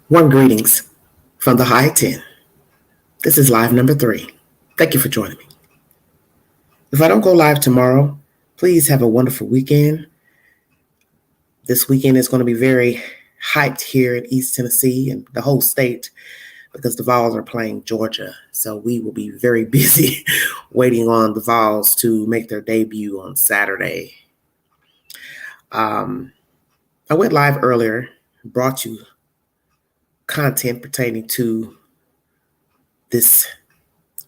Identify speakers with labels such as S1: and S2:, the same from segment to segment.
S1: One greetings from the high 10. This is live number 3. Thank you for joining me. If I don't go live tomorrow, please have a wonderful weekend. This weekend is going to be very hyped here in East Tennessee and the whole state because the Vols are playing Georgia. So we will be very busy waiting on the Vols to make their debut on Saturday. I went live earlier, brought you content pertaining to this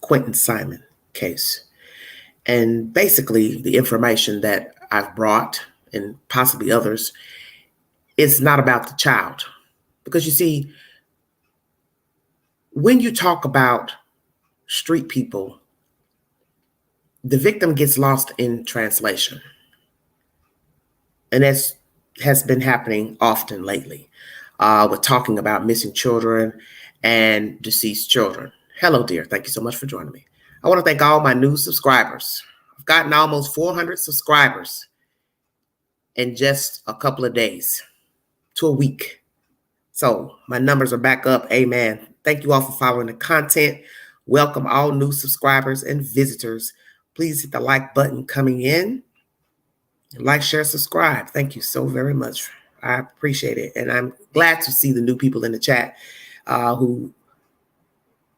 S1: Quentin Simon case. And basically, the information that I've brought, and possibly others, is not about the child. Because you see, when you talk about street people, the victim gets lost in translation. And that has been happening often lately with talking about missing children and deceased children. Hello, dear. Thank you so much for joining me. I want to thank all my new subscribers. I've gotten almost 400 subscribers in just a couple of days to a week. So my numbers are back up. Amen. Thank you all for following the content. Welcome all new subscribers and visitors. Please hit the like button coming in. Like, share, subscribe. Thank you so very much. I appreciate it. And I'm glad to see the new people in the chat who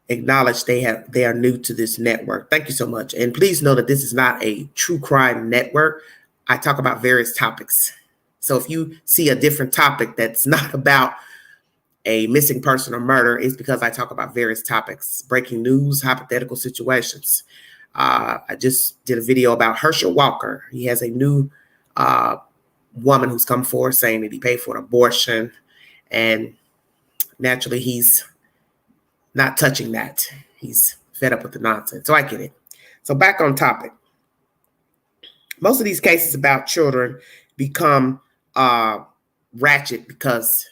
S1: acknowledge they are new to this network. Thank you so much. And please know that this is not a true crime network. I talk about various topics. So if you see a different topic that's not about a missing person or murder, it's because I talk about various topics, breaking news, hypothetical situations. I just did a video about Herschel Walker. He has a new woman who's come forward saying that he paid for an abortion. And naturally, he's not touching that. He's fed up with the nonsense. So I get it. So back on topic. Most of these cases about children become ratchet because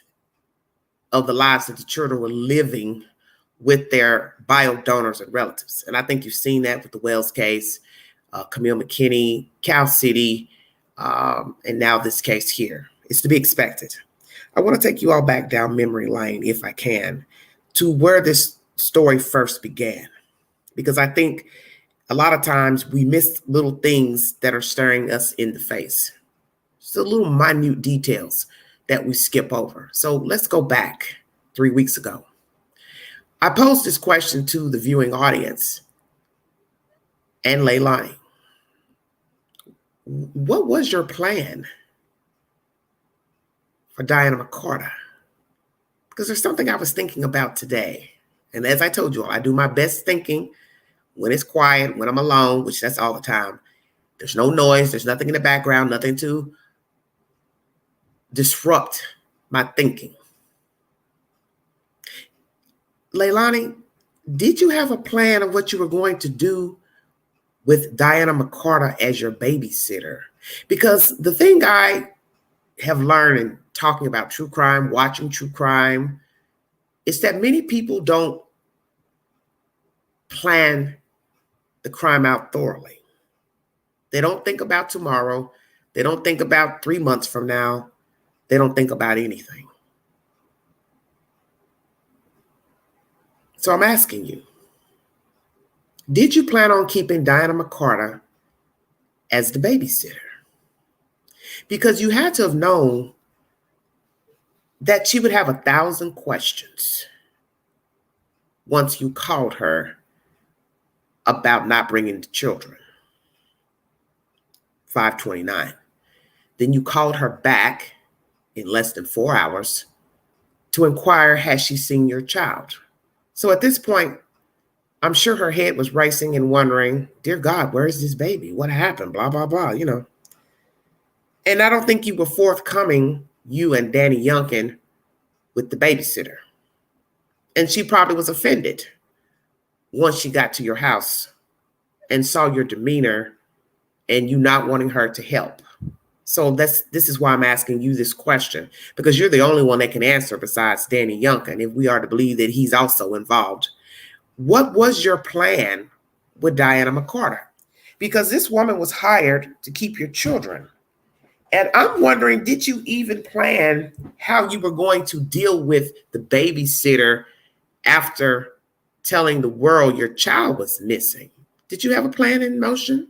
S1: of the lives that the children were living with their bio donors and relatives. And I think you've seen that with the Wells case, Camille McKinney, Cal City, and now this case here. It's to be expected. I want to take you all back down memory lane, if I can, to where this story first began. Because I think a lot of times we miss little things that are staring us in the face. Just the little minute details that we skip over. So let's go back 3 weeks ago. I posed this question to the viewing audience and Leilani. What was your plan for Diana Mccarta? Because there's something I was thinking about today. And as I told you all, I do my best thinking when it's quiet, when I'm alone, which that's all the time. There's no noise. There's nothing in the background, nothing to disrupt my thinking. Leilani, did you have a plan of what you were going to do with Diana Mccarta as your babysitter? Because the thing I have learned in talking about true crime, watching true crime, is that many people don't plan the crime out thoroughly. They don't think about tomorrow. They don't think about 3 months from now. They don't think about anything. So I'm asking you, did you plan on keeping Diana Mccarta as the babysitter? Because you had to have known that she would have 1,000 questions once you called her about not bringing the children. 5:29. Then you called her back in less than 4 hours to inquire, has she seen your child? So at this point, I'm sure her head was racing and wondering, dear God, where is this baby? What happened? Blah, blah, blah, you know. And I don't think you were forthcoming, you and Danny Youngkin, with the babysitter. And she probably was offended once she got to your house and saw your demeanor and you not wanting her to help. So this is why I'm asking you this question, because you're the only one that can answer besides Danny Youngkin, if we are to believe that he's also involved. What was your plan with Diana Mccarta? Because this woman was hired to keep your children. And I'm wondering, did you even plan how you were going to deal with the babysitter after telling the world your child was missing? Did you have a plan in motion?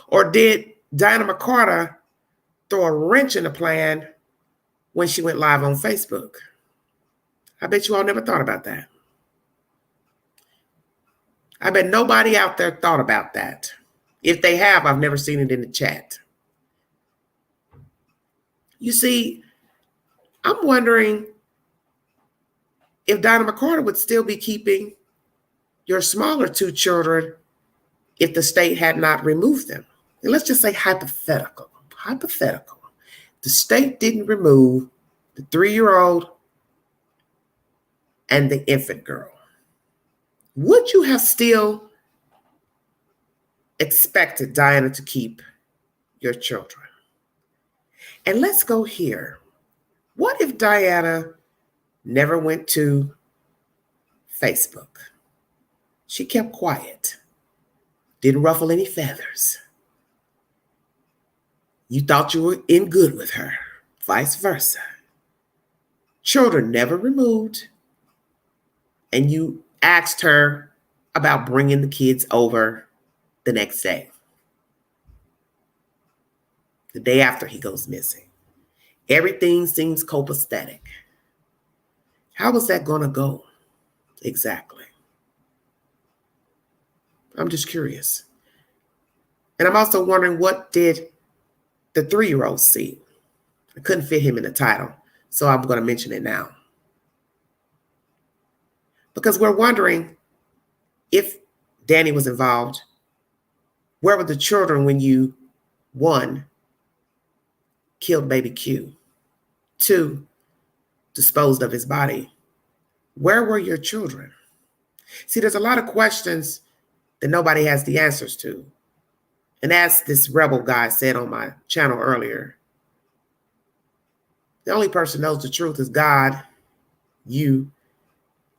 S1: Or did Diana Mccarta throw a wrench in the plan when she went live on Facebook? I bet you all never thought about that. I bet nobody out there thought about that. If they have, I've never seen it in the chat. You see, I'm wondering if Diana Mccarta would still be keeping your smaller two children if the state had not removed them. And let's just say hypothetical. The state didn't remove the 3-year-old and the infant girl. Would you have still expected Diana to keep your children? And let's go here. What if Diana never went to Facebook? She kept quiet, didn't ruffle any feathers. You thought you were in good with her, vice versa. Children never removed, and you asked her about bringing the kids over the next day, the day after he goes missing. Everything seems copacetic. How was that going to go exactly? I'm just curious. And I'm also wondering, what did the 3-year-old see? I couldn't fit him in the title, so I'm going to mention it now. Because we're wondering, if Danny was involved, where were the children when you, 1, killed baby Q, 2, disposed of his body? Where were your children? See, there's a lot of questions that nobody has the answers to. And as this rebel guy said on my channel earlier, the only person who knows the truth is God, you,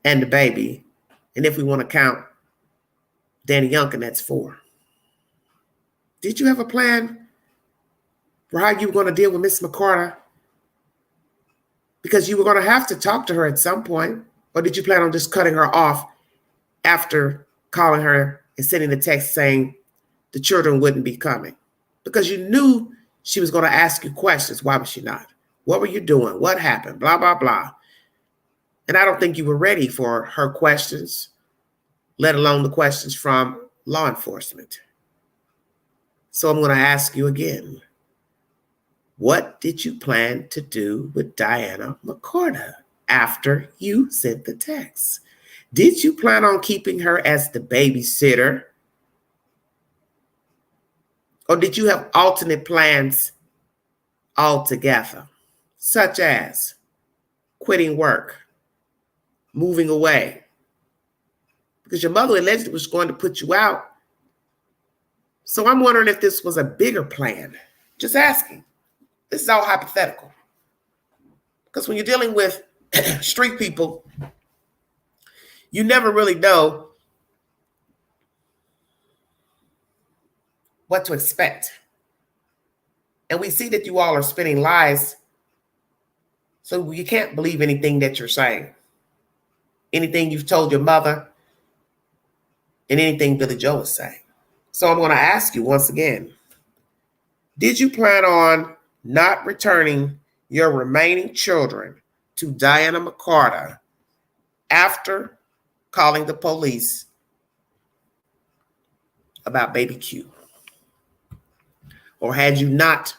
S1: and the baby. And if we want to count Danny Youngkin, that's 4. Did you have a plan for how you were going to deal with Miss Mccarta? Because you were going to have to talk to her at some point. Or did you plan on just cutting her off after calling her and sending a text saying the children wouldn't be coming? Because you knew she was going to ask you questions. Why was she not? What were you doing? What happened? Blah, blah, blah. And I don't think you were ready for her questions, let alone the questions from law enforcement. So I'm going to ask you again. What did you plan to do with Diana Mccarta after you sent the text? Did you plan on keeping her as the babysitter? Or did you have alternate plans altogether, such as quitting work, moving away? Because your mother allegedly was going to put you out. So I'm wondering if this was a bigger plan. Just asking. This is all hypothetical. Because when you're dealing with street people, you never really know what to expect. And we see that you all are spinning lies, so you can't believe anything that you're saying. Anything you've told your mother, and anything Billy Joe is saying. So I'm going to ask you once again, did you plan on not returning your remaining children to Diana Mccarta after calling the police about baby Q? Or had you not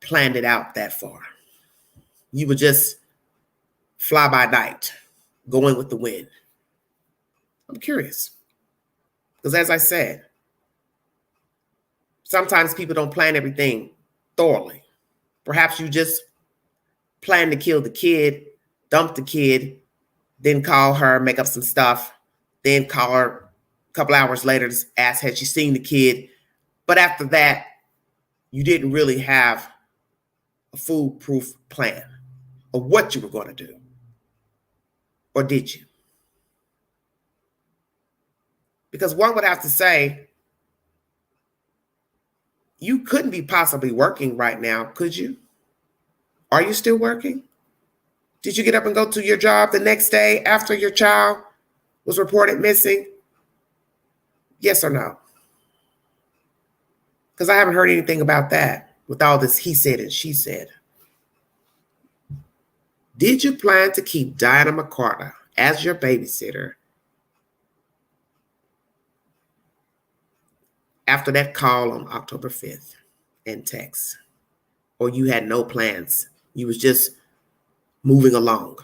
S1: planned it out that far? You were just fly by night, going with the wind. I'm curious. Because as I said, sometimes people don't plan everything thoroughly. Perhaps you just plan to kill the kid, dump the kid, then call her, make up some stuff, then call her a couple hours later to ask, had she seen the kid? But after that, you didn't really have a foolproof plan of what you were going to do. Or did you? Because one would have to say, You couldn't be possibly working right now, could you? Are you still working? Did you get up and go to your job the next day after your child was reported missing? Yes or no? Because I haven't heard anything about that with all this he said and she said. Did you plan to keep Diana Mccarta as your babysitter after that call on October 5th and text? Or you had no plans? You was just moving along?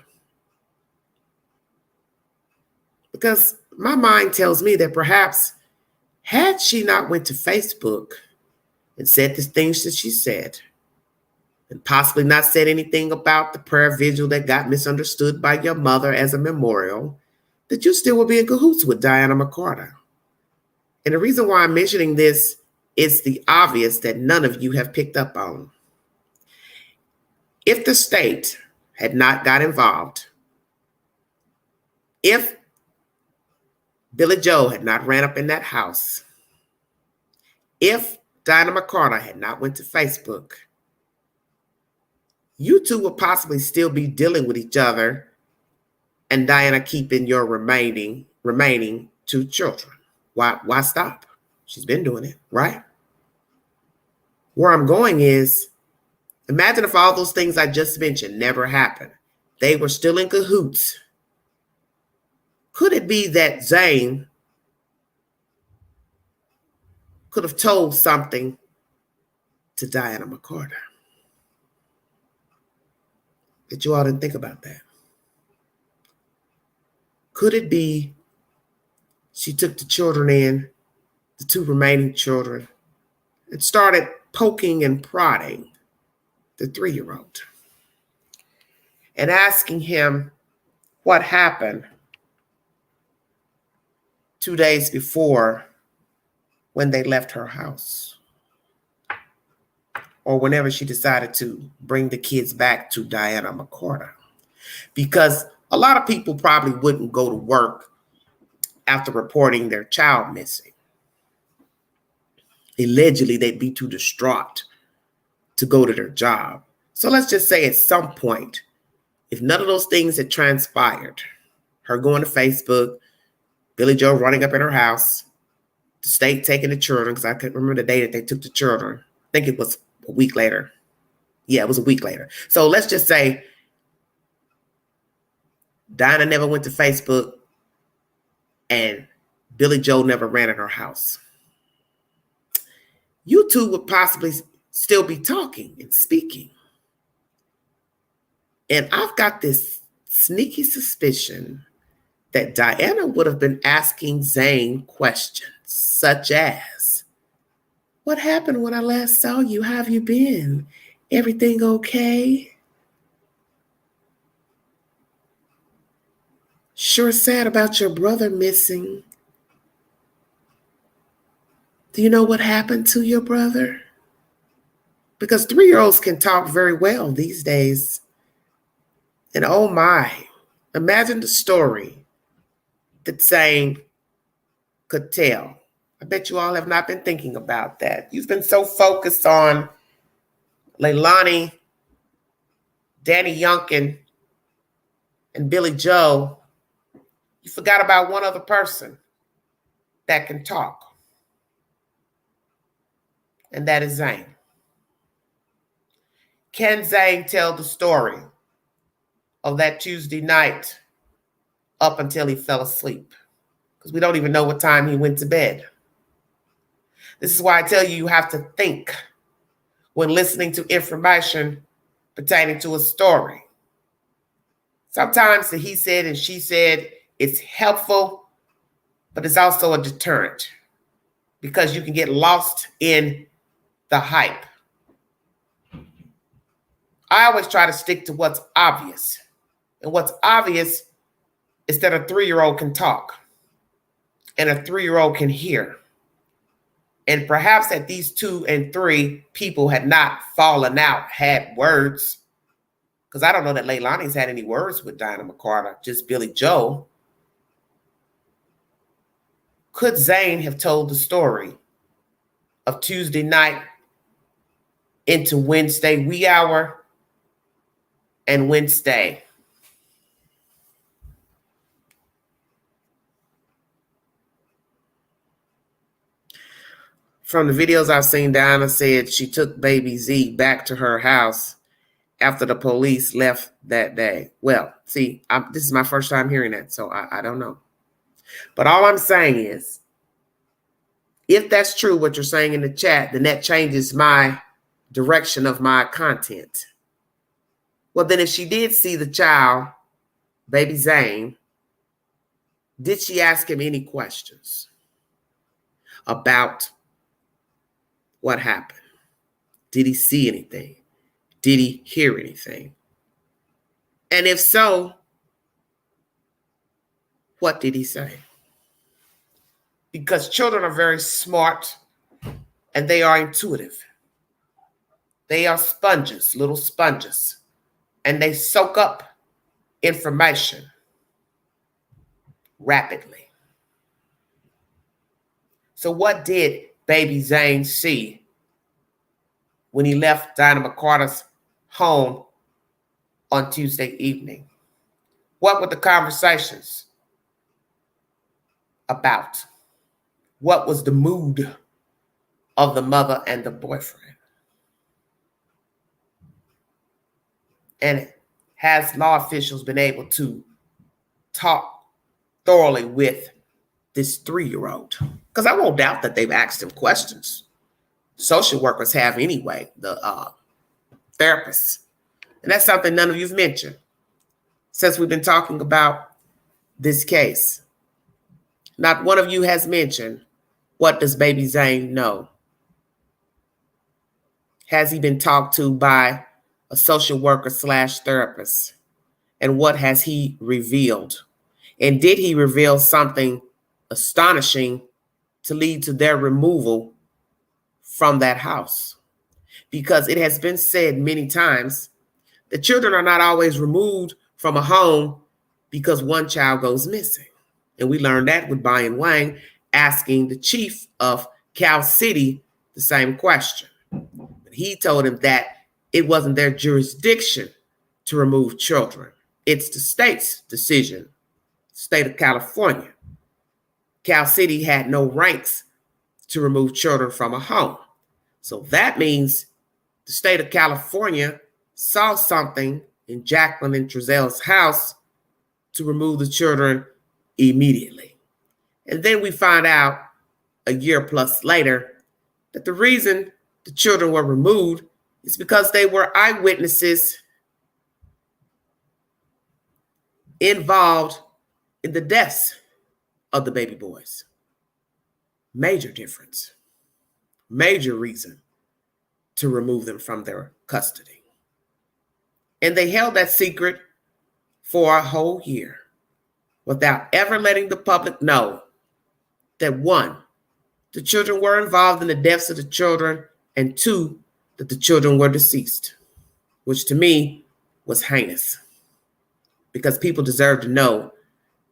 S1: Because my mind tells me that perhaps had she not went to Facebook and said the things that she said, and possibly not said anything about the prayer vigil that got misunderstood by your mother as a memorial, that you still would be in cahoots with Diana Mccarta. And the reason why I'm mentioning this is the obvious that none of you have picked up on. If the state had not got involved, if Billy Joe had not ran up in that house, if Diana Mccarta had not went to Facebook, you two would possibly still be dealing with each other and Diana keeping your remaining two children. Why stop? She's been doing it, right? Where I'm going is, imagine if all those things I just mentioned never happened. They were still in cahoots. Could it be that Zane could have told something to Diana Mccarta? That you all didn't think about that. Could it be she took the children in, the two remaining children, and started poking and prodding the 3-year-old and asking him what happened 2 days before when they left her house, or whenever she decided to bring the kids back to Diana Mccarta? Because a lot of people probably wouldn't go to work after reporting their child missing. Allegedly, they'd be too distraught to go to their job. So let's just say at some point, if none of those things had transpired, her going to Facebook, Billy Joe running up in her house, the state taking the children, because I can't remember the day that they took the children. I think it was a week later. Yeah, it was a week later. So let's just say Dinah never went to Facebook and Billy Joe never ran in her house. You two would possibly still be talking and speaking. And I've got this sneaky suspicion that Diana would have been asking Zane questions such as, what happened when I last saw you? How have you been? Everything okay? Sure sad about your brother missing. Do you know what happened to your brother? Because 3-year-olds can talk very well these days. And oh my, imagine the story that Zane could tell. I bet you all have not been thinking about that. You've been so focused on Leilani, Danny Youngkin, and Billy Joe, you forgot about one other person that can talk. And that is Zane. Can Zane tell the story of that Tuesday night up until he fell asleep? Because we don't even know what time he went to bed. This is why I tell you, you have to think when listening to information pertaining to a story. Sometimes the he said and she said, it's helpful, but it's also a deterrent because you can get lost in the hype. I always try to stick to what's obvious. And what's obvious is that a 3-year-old can talk and a 3-year-old can hear. And perhaps that these 2 and 3 people had not fallen out, had words. Because I don't know that Leilani's had any words with Diana Mccarta, just Billy Joe. Could Zane have told the story of Tuesday night into Wednesday wee hour and Wednesday. From the videos I've seen, Diana said she took baby Z back to her house after the police left that day. Well, see, this is my first time hearing that, so I don't know. But all I'm saying is, if that's true, what you're saying in the chat, then that changes my direction of my content. Well, then if she did see the child, baby Zane, did she ask him any questions about what happened? Did he see anything? Did he hear anything? And if so, what did he say? Because children are very smart and they are intuitive. They are sponges, little sponges, and they soak up information rapidly. So what did baby Zane see when he left Dinah Mccarta's home on Tuesday evening? What were the conversations about? What was the mood of the mother and the boyfriend? And has law officials been able to talk thoroughly with this 3-year-old? Because I won't doubt that they've asked him questions. Social workers have anyway, the therapists. And that's something none of you've mentioned since we've been talking about this case. Not one of you has mentioned, what does baby Zane know? Has he been talked to by a social worker / therapist? And what has he revealed? And did he reveal something astonishing to lead to their removal from that house? Because it has been said many times that children are not always removed from a home because one child goes missing. And we learned that with Brian Wang asking the chief of Cal City the same question. He told him that it wasn't their jurisdiction to remove children. It's the state's decision, state of California. Cal City had no rights to remove children from a home. So that means the state of California saw something in Jacqueline and Trezel's house to remove the children immediately. And then we find out a year plus later that the reason the children were removed is because they were eyewitnesses involved in the deaths of the baby boys. Major difference. Major reason to remove them from their custody. And they held that secret for a whole year without ever letting the public know that, 1, the children were involved in the deaths of the children, and 2, that the children were deceased, which to me was heinous, because people deserve to know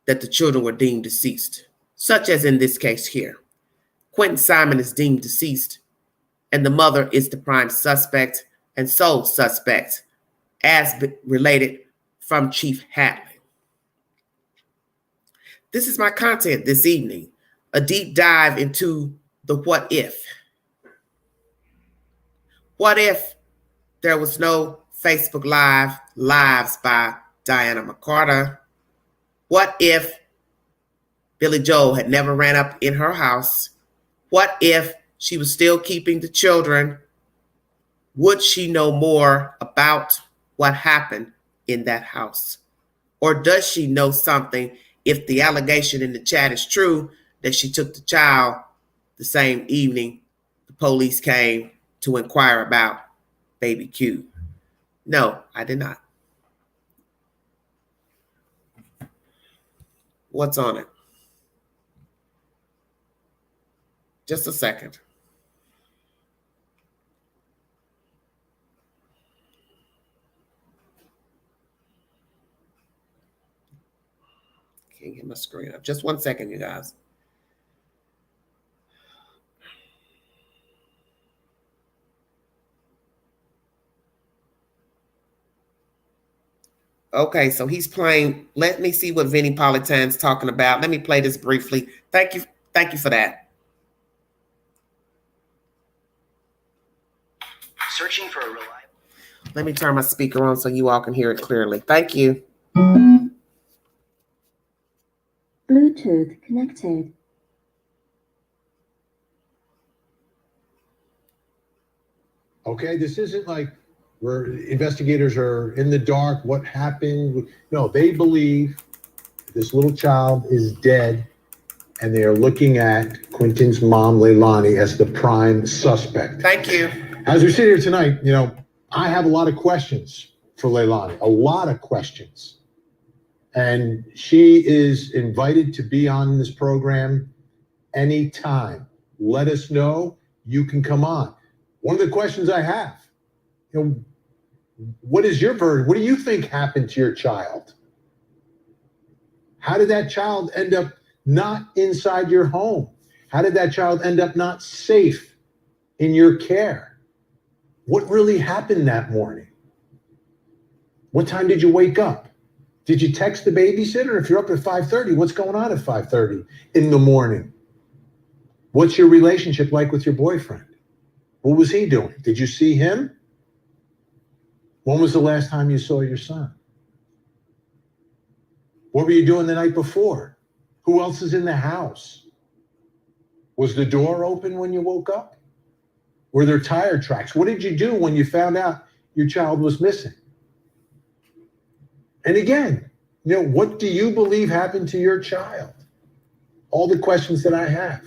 S1: that the children were deemed deceased, such as in this case here. Quentin Simon is deemed deceased, and the mother is the prime suspect and sole suspect, as related from Chief Hadley. This is my content this evening, a deep dive into the what if. What if there was no Facebook lives by Diana Mccarta? What if Billy Joel had never ran up in her house? What if she was still keeping the children? Would she know more about what happened in that house? Or does she know something, if the allegation in the chat is true, that she took the child the same evening the police came to inquire about baby Q? No, I did not. What's on it? Just a second. Can't get my screen up. Just 1 second, you guys. Okay, so he's playing. Let me see what Vinnie Politan's talking about. Let me play this briefly. Thank you. Thank you for that. Searching for a reliable. Let me turn my speaker on so you all can hear it clearly. Thank you.
S2: Bluetooth connected.
S3: Okay, this isn't like where investigators are in the dark. What happened? No, they believe this little child is dead, and they are looking at Quentin's mom, Leilani, as the prime suspect.
S1: Thank you.
S3: As we sit here tonight, I have a lot of questions for Leilani, a lot of questions. And she is invited to be on this program anytime. Let us know. You can come on. One of the questions I have, what is your verdict? What do you think happened to your child? How did that child end up not inside your home? How did that child end up not safe in your care? What really happened that morning? What time did you wake up? Did you text the babysitter? If you're up at 5:30, what's going on at 5:30 in the morning? What's your relationship like with your boyfriend? What was he doing? Did you see him? When was the last time you saw your son? What were you doing the night before? Who else is in the house? Was the door open when you woke up? Were there tire tracks? What did you do when you found out your child was missing? And again, what do you believe happened to your child? All the questions that I have.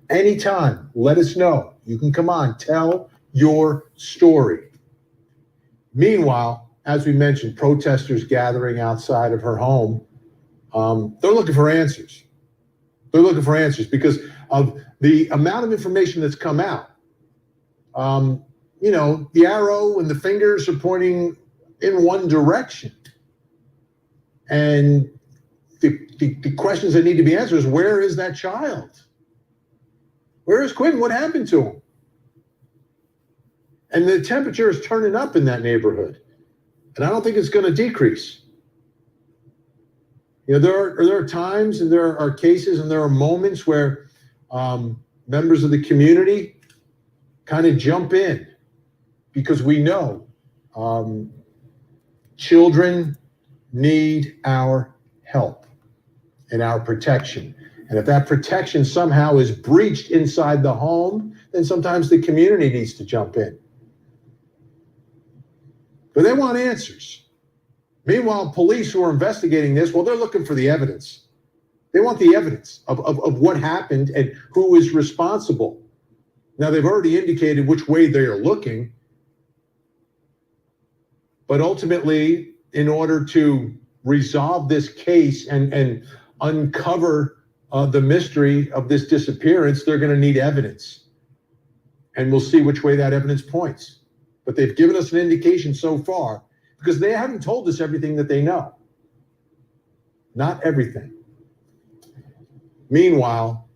S3: Anytime, let us know. You can come on, tell your story. Meanwhile, as we mentioned, protesters gathering outside of her home, they're looking for answers. They're looking for answers because of the amount of information that's come out. The arrow and the fingers are pointing in one direction. And the questions that need to be answered is, where is that child? Where is Quentin? What happened to him? And the temperature is turning up in that neighborhood. And I don't think it's going to decrease. There are times and there are cases and there are moments where members of the community kind of jump in because we know children need our help and our protection. And if that protection somehow is breached inside the home, then sometimes the community needs to jump in. But they want answers. Meanwhile, police who are investigating this, they're looking for the evidence. They want the evidence of what happened and who is responsible. Now, they've already indicated which way they are looking. But ultimately, in order to resolve this case and uncover the mystery of this disappearance, they're going to need evidence. And we'll see which way that evidence points. But they've given us an indication so far because they haven't told us everything that they know. Not everything. Meanwhile,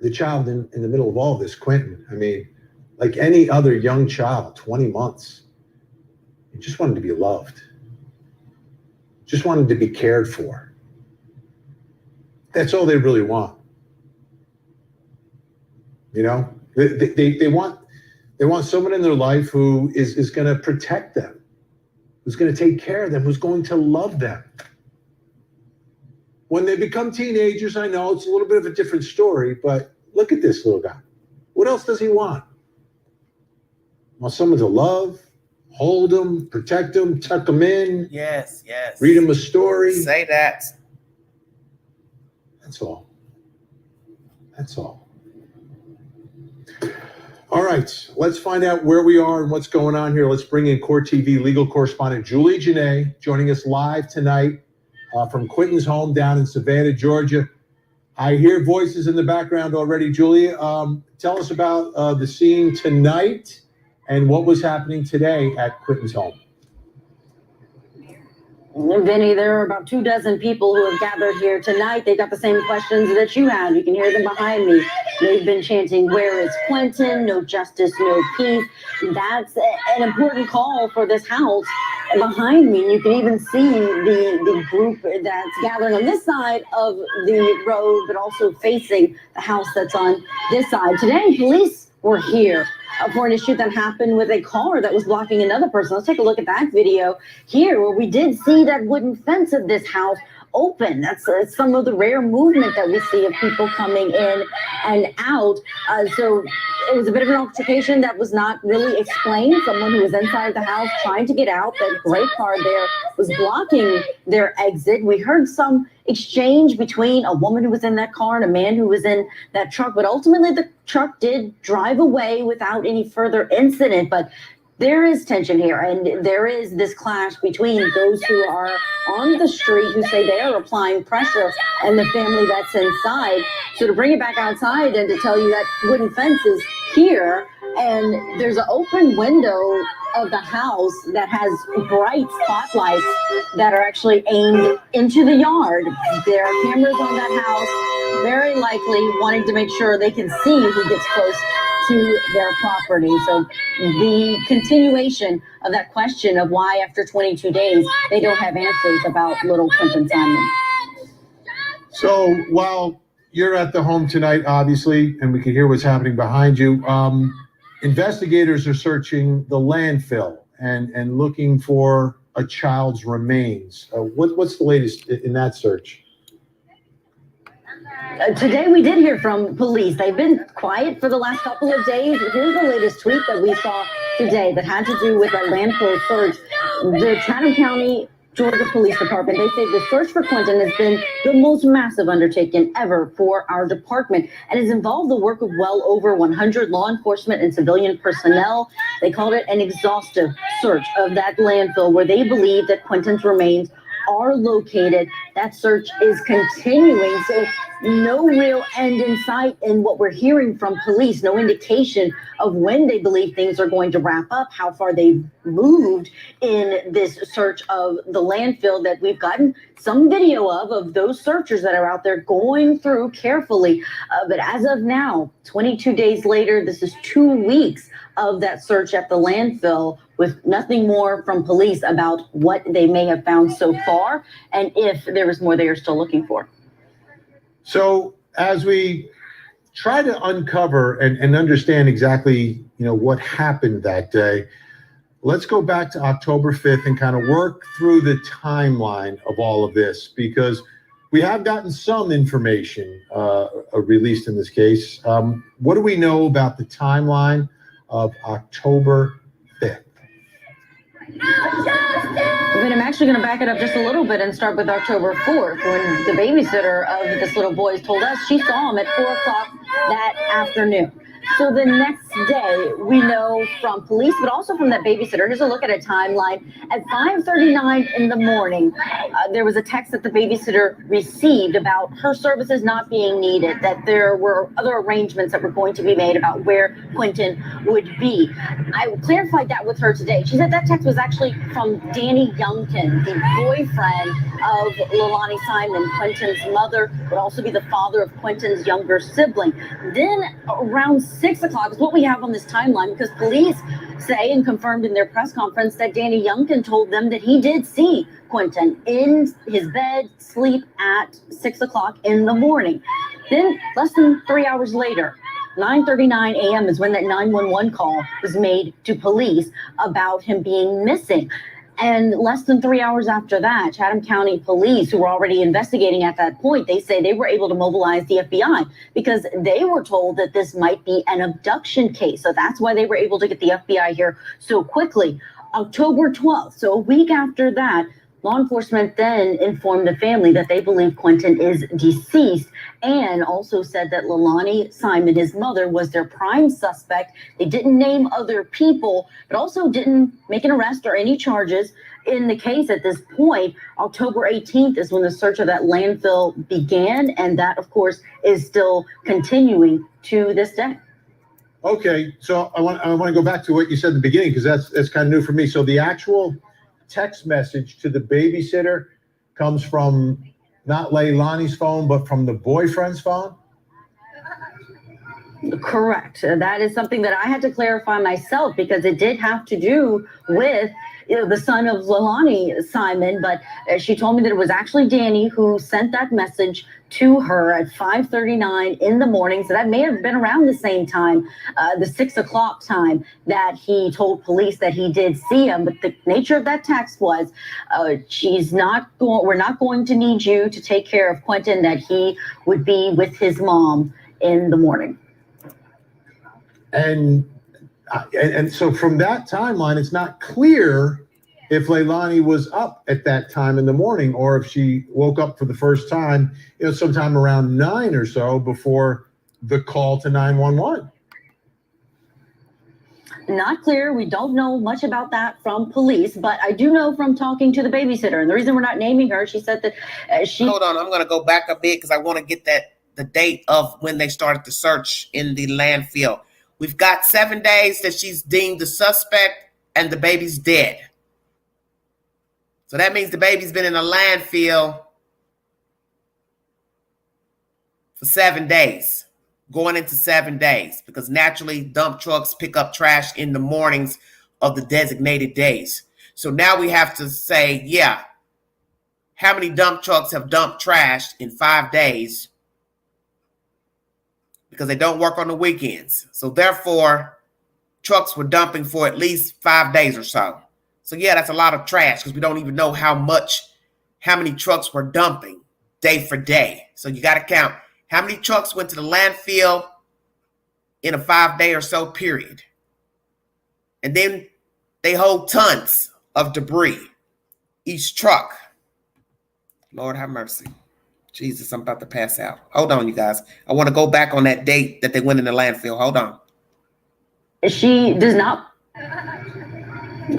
S3: the child in the middle of all this, Quentin, like any other young child, 20 months, he just wanted to be loved. Just wanted to be cared for. That's all they really want. They want someone in their life who is going to protect them, who's going to take care of them, who's going to love them. When they become teenagers, I know it's a little bit of a different story, but look at this little guy. What else does he want? Want someone to love, hold him, protect him, tuck him in.
S1: Yes.
S3: Read him a story.
S1: Say that.
S3: That's all. That's all. All right, let's find out where we are and what's going on here. Let's bring in Court TV legal correspondent Julie Janae, joining us live tonight from Quentin's home down in Savannah, Georgia. I hear voices in the background already. Julie, tell us about the scene tonight and what was happening today at Quentin's home.
S2: Vinny, there are about 24 people who have gathered here tonight. They got the same questions that you had. You can hear them behind me. They've been chanting, "Where is Quentin? No justice, no peace." That's an important call for this house behind me. You can even see the group that's gathering on this side of the road, but also facing the house that's on this side. Today, police were here for an issue that happened with a car that was blocking another person. Let's take a look at that video here, where we did see that wooden fence of this house open. That's some of the rare movement that we see of people coming in and out. So it was a bit of an altercation that was not really explained. Someone who was inside the house trying to get out, that gray car there was blocking their exit. We heard some exchange between a woman who was in that car and a man who was in that truck, but ultimately the truck did drive away without any further incident. But there is tension here, and there is this clash between those who are on the street, who say they are applying pressure, and the family that's inside. So to bring it back outside and to tell you that wooden fence is here, and there's an open window of the house that has bright spotlights that are actually aimed into the yard. There are cameras on that house, very likely wanting to make sure they can see who gets close to their property. So the continuation of that question of why after 22 days they don't have answers about little Quentin Simon.
S3: So while you're at the home tonight, obviously, and we can hear what's happening behind you, investigators are searching the landfill and looking for a child's remains. What's the latest in that search?
S2: Today we did hear from police. They've been quiet for the last couple of days. Here's the latest tweet that we saw today that had to do with a landfill search. The Chatham County, Georgia Police Department, they say the search for Quentin has been the most massive undertaking ever for our department and has involved the work of well over 100 law enforcement and civilian personnel. They called it an exhaustive search of that landfill where they believe that Quentin's remains are located. That search is continuing, so no real end in sight in what we're hearing from police. No indication of when they believe things are going to wrap up, how far they've moved in this search of the landfill that we've gotten some video of those searchers that are out there going through carefully. But as of now, 22 days later, this is 2 weeks of that search at the landfill with nothing more from police about what they may have found so far and if there is more they are still looking for.
S3: So as we try to uncover and understand exactly, what happened that day, let's go back to October 5th and kind of work through the timeline of all of this, because we have gotten some information released in this case. What do we know about the timeline of October 5th?
S2: I'm actually going to back it up just a little bit and start with October 4th, when the babysitter of this little boy told us she saw him at 4 o'clock that afternoon. So the next day, we know from police, but also from that babysitter. Here's a look at a timeline. At 5:39 in the morning, there was a text that the babysitter received about her services not being needed, that there were other arrangements that were going to be made about where Quentin would be. I clarified that with her today. She said that text was actually from Danny Youngkin, the boyfriend of Leilani Simon, Quentin's mother, would also be the father of Quentin's younger sibling. Then around 6 o'clock is what we have on this timeline, because police say and confirmed in their press conference that Danny Youngkin told them that he did see Quentin in his bed, sleep at 6 o'clock in the morning. Then less than 3 hours later, 9:39 a.m. is when that 911 call was made to police about him being missing. And less than 3 hours after that, Chatham County Police, who were already investigating at that point, they say they were able to mobilize the FBI because they were told that this might be an abduction case. So that's why they were able to get the FBI here so quickly. October 12th, so a week after that, law enforcement then informed the family that they believe Quentin is deceased, and also said that Leilani Simon, his mother, was their prime suspect. They didn't name other people, but also didn't make an arrest or any charges in the case at this point. October 18th is when the search of that landfill began, and that, of course, is still continuing to this day.
S3: Okay, so I want to go back to what you said in the beginning, because that's kind of new for me. So the actual text message to the babysitter comes from not Leilani's phone, but from the boyfriend's phone?
S2: Correct. That is something that I had to clarify myself because it did have to do with the son of Leilani, Simon, but she told me that it was actually Danny who sent that message to her at 5:39 in the morning. So that may have been around the same time, the 6 o'clock time that he told police that he did see him. But the nature of that text was, we're not going to need you to take care of Quentin, that he would be with his mom in the morning.
S3: And so from that timeline, it's not clear if Leilani was up at that time in the morning or if she woke up for the first time, sometime around 9 or so before the call to 911.
S2: Not clear. We don't know much about that from police, but I do know from talking to the babysitter. And the reason we're not naming her, she said that
S1: Hold on, I'm going to go back a bit because I want to get the date of when they started the search in the landfill. We've got 7 days that she's deemed the suspect and the baby's dead. So that means the baby's been in a landfill for 7 days, going into 7 days, because naturally dump trucks pick up trash in the mornings of the designated days. So now we have to say, yeah, how many dump trucks have dumped trash in 5 days? Because they don't work on the weekends. So therefore, trucks were dumping for at least 5 days or so. So yeah, that's a lot of trash because we don't even know how many trucks were dumping day for day. So you got to count how many trucks went to the landfill in a 5 day or so period. And then they hold tons of debris, each truck. Lord have mercy. Jesus, I'm about to pass out. Hold on, you guys. I want to go back on that date that they went in the landfill. Hold on.
S2: She does not.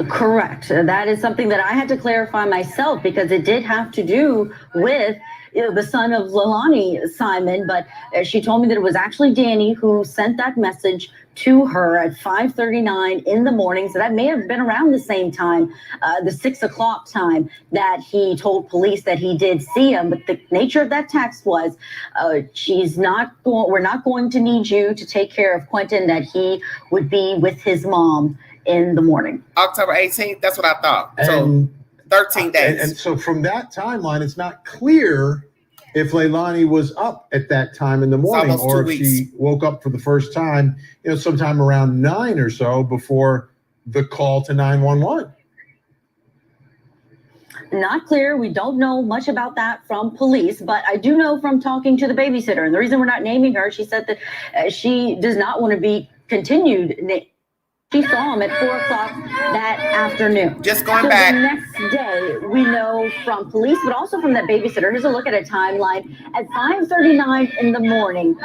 S2: Correct. That is something that I had to clarify myself because it did have to do with the son of Leilani, Simon, but she told me that it was actually Danny who sent that message to her at 5:39 in the morning. So that may have been around the same time, the 6 o'clock time that he told police that he did see him. But the nature of that text was, we're not going to need you to take care of Quentin, that he would be with his mom in the morning.
S1: October 18th, that's what I thought. So 13 days.
S3: And so from that timeline, it's not clear if Leilani was up at that time in the morning or if she woke up for the first time, sometime around 9 or so before the call to 911.
S2: Not clear. We don't know much about that from police, but I do know from talking to the babysitter. And the reason we're not naming her, she said that she does not want to be continued. She saw him at 4 o'clock that afternoon.
S1: Just going back.
S2: The next day, we know from police, but also from that babysitter. Here's a look at a timeline. At 5:39 in the morning,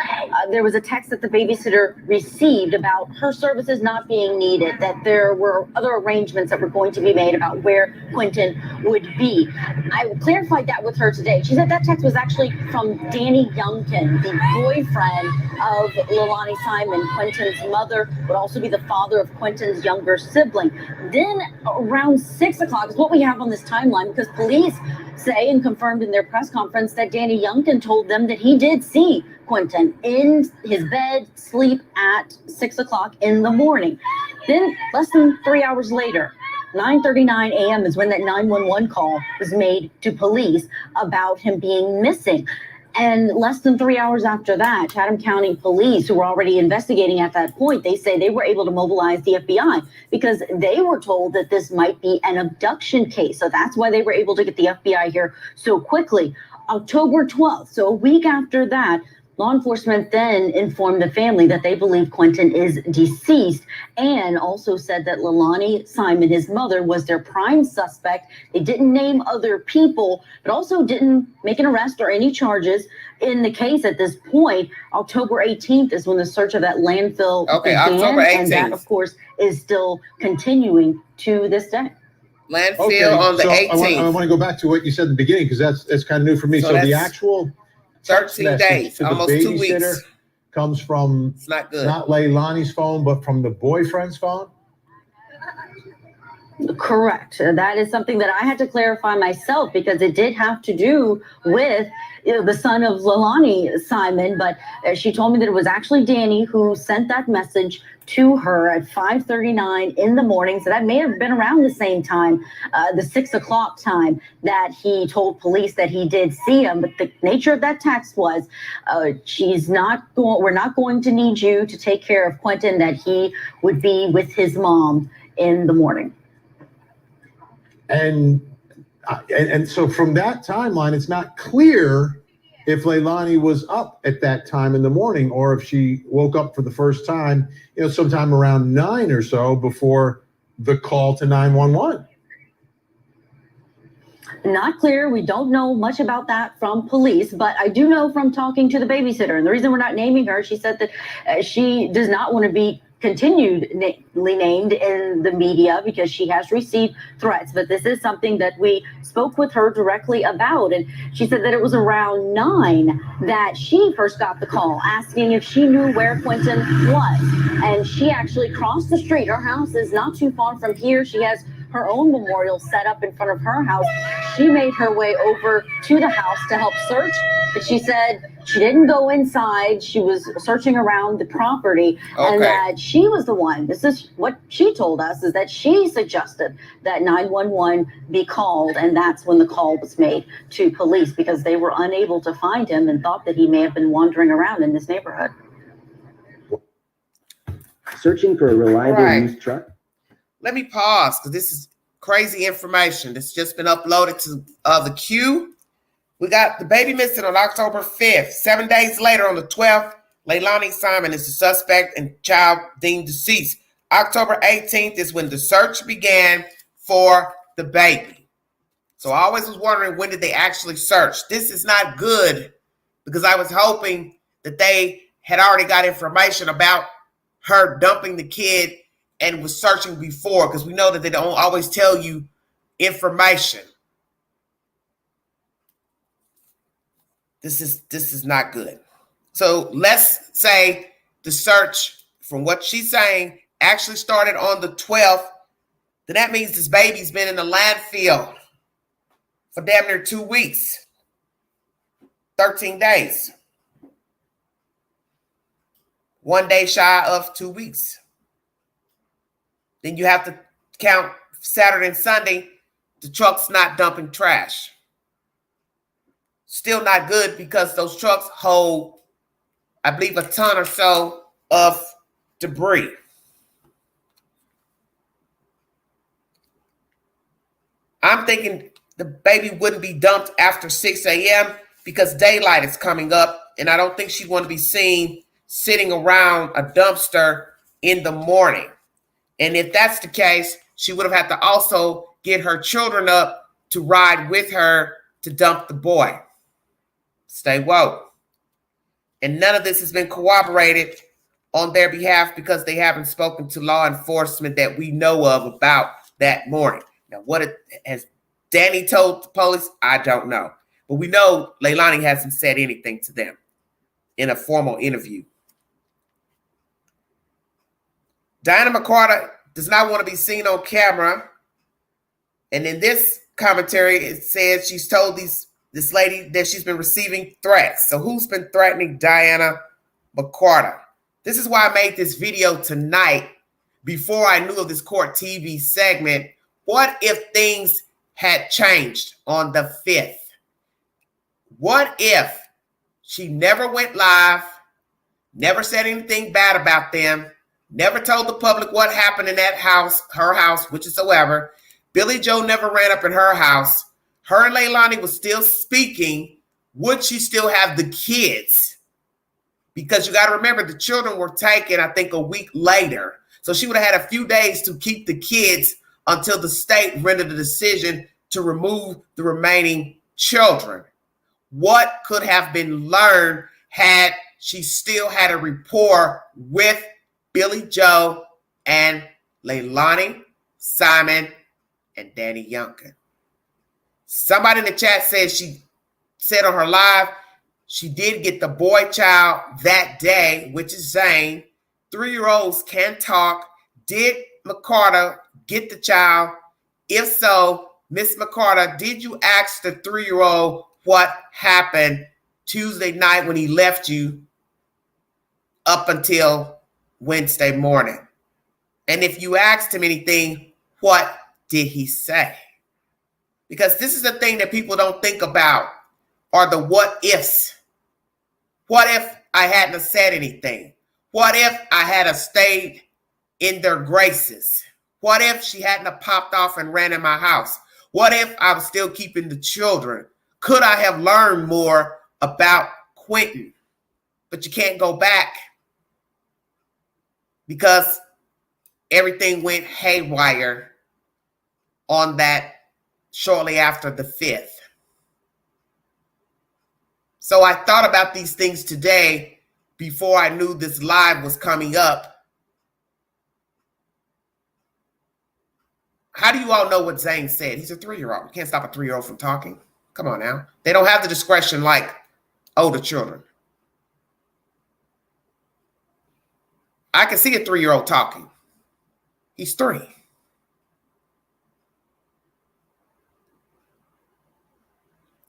S2: there was a text that the babysitter received about her services not being needed, that there were other arrangements that were going to be made about where Quentin would be. I clarified that with her today. She said that text was actually from Danny Youngkin, the boyfriend of Leilani Simon, Quentin's mother, would also be the father of Quentin's younger sibling. Then around 6 o'clock is what we have on this timeline, because police say and confirmed in their press conference that Danny Youngkin told them that he did see Quentin in his bed, sleep at 6 o'clock in the morning. Then less than 3 hours later, 9:39 a.m. is when that 911 call was made to police about him being missing. And less than 3 hours after that, Chatham County Police, who were already investigating at that point, they say they were able to mobilize the FBI because they were told that this might be an abduction case. So that's why they were able to get the FBI here so quickly. October 12th, so a week after that, law enforcement then informed the family that they believe Quentin is deceased, and also said that Leilani Simon, his mother, was their prime suspect. They didn't name other people, but also didn't make an arrest or any charges in the case at this point. October 18th is when the search of that landfill began,
S1: October 18th.
S2: And that, of course, is still continuing to this day.
S1: Landfill on the 18th.
S3: I want to go back to what you said in the beginning, because that's kind of new for me. So the actual
S1: 13 days, almost 2 weeks.
S3: Comes from
S1: it's not good.
S3: Not Leilani's phone, but from the boyfriend's phone.
S2: Correct. That is something that I had to clarify myself because it did have to do with the son of Leilani, Simon. But she told me that it was actually Danny who sent that message to her at 5:39 in the morning. So that may have been around the same time, the 6 o'clock time that he told police that he did see him. But the nature of that text was, we're not going to need you to take care of Quentin, that he would be with his mom in the morning.
S3: And so from that timeline, it's not clear if Leilani was up at that time in the morning or if she woke up for the first time, sometime around 9 or so before the call to 911.
S2: Not clear. We don't know much about that from police, but I do know from talking to the babysitter. And the reason we're not naming her, she said that she does not want to be continually named in the media because she has received threats. But this is something that we spoke with her directly about. And she said that it was around 9 that she first got the call asking if she knew where Quentin was. And she actually crossed the street. Her house is not too far from here. She has her own memorial set up in front of her house. She made her way over to the house to help search, but she said she didn't go inside. She was searching around the property, and that she was the one. This is what she told us, is that she suggested that 911 be called, and that's when the call was made to police because they were unable to find him and thought that he may have been wandering around in this neighborhood.
S4: Searching for a reliable news truck.
S1: Let me pause because this is crazy information that's just been uploaded to the Q. We got the baby missing on October 5th. 7 days later, on the 12th, Leilani Simon is the suspect and child deemed deceased. October 18th is when the search began for the baby. So I always was wondering, when did they actually search? This is not good because I was hoping that they had already got information about her dumping the kid and was searching before, because we know that they don't always tell you information. This is not good. So let's say the search, from what she's saying, actually started on the 12th. Then that means this baby's been in the landfill for damn near 2 weeks, 13 days. 1 day shy of 2 weeks. Then you have to count Saturday and Sunday, the truck's not dumping trash. Still not good because those trucks hold, I believe, a ton or so of debris. I'm thinking the baby wouldn't be dumped after 6 a.m. because daylight is coming up, and I don't think she'd want to be seen sitting around a dumpster in the morning. And if that's the case, she would have had to also get her children up to ride with her to dump the boy. Stay woke. And none of this has been corroborated on their behalf because they haven't spoken to law enforcement that we know of about that morning. Now, what has Danny told the police? I don't know. But we know Leilani hasn't said anything to them in a formal interview. Diana Mccarta does not want to be seen on camera. And in this commentary, it says she's told this lady that she's been receiving threats. So who's been threatening Diana Mccarta? This is why I made this video tonight before I knew of this court TV segment. What if things had changed on the 5th? What if she never went live, never said anything bad about them, never told the public what happened in that house, her house, whichsoever. Billy Joe never ran up in her house. Her and Leilani was still speaking. Would she still have the kids? Because you got to remember, the children were taken, I think, a week later. So she would have had a few days to keep the kids until the state rendered a decision to remove the remaining children. What could have been learned had she still had a rapport with Billy Joe and Leilani, Simon, and Danny Youngkin? Somebody in the chat says she said on her live she did get the boy child that day, which is Zane. 3-year-olds can talk. Did Mccarta get the child If so, Miss Mccarta, did you ask the 3-year-old what happened Tuesday night when he left you up until Wednesday morning? And if you asked him anything, what did he say? Because this is the thing that people don't think about, are the what ifs. What if I hadn't said anything? What if I had stayed in their graces? What if she hadn't popped off and ran in my house? What if I was still keeping the children? Could I have learned more about Quentin? But you can't go back because everything went haywire on that shortly after the 5th. So I thought about these things today before I knew this live was coming up. How do you all know what Zane said? He's a 3-year-old. You can't stop a 3-year-old from talking. Come on now. They don't have the discretion like older children. I can see a 3-year-old talking. He's 3.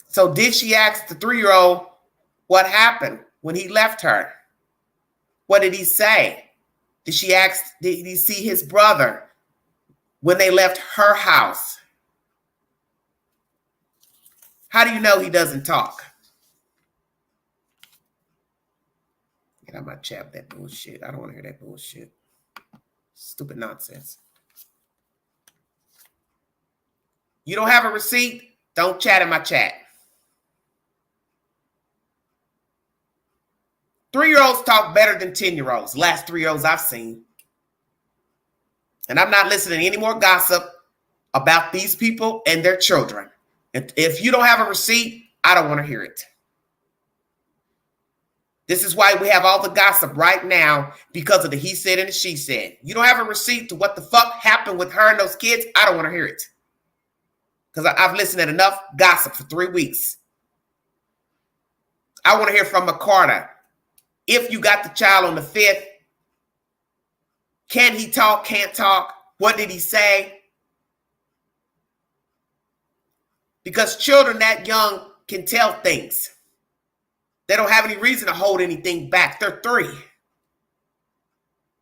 S1: So did she ask the 3-year-old what happened when he left her? What did he say? Did she ask, did he see his brother when they left her house? How do you know he doesn't talk? Get out my chat with that bullshit. I don't want to hear that bullshit. Stupid nonsense. You don't have a receipt? Don't chat in my chat. 3-year-olds talk better than 10-year-olds. Last 3-year-olds I've seen. And I'm not listening to any more gossip about these people and their children. And if you don't have a receipt, I don't want to hear it. This is why we have all the gossip right now, because of the he said and the she said. You don't have a receipt to what the fuck happened with her and those kids, I don't want to hear it. Because I've listened to enough gossip for 3 weeks. I want to hear from Mccarta. If you got the child on the 5th, can he talk, can't talk? What did he say? Because children that young can tell things. They don't have any reason to hold anything back. They're 3. You're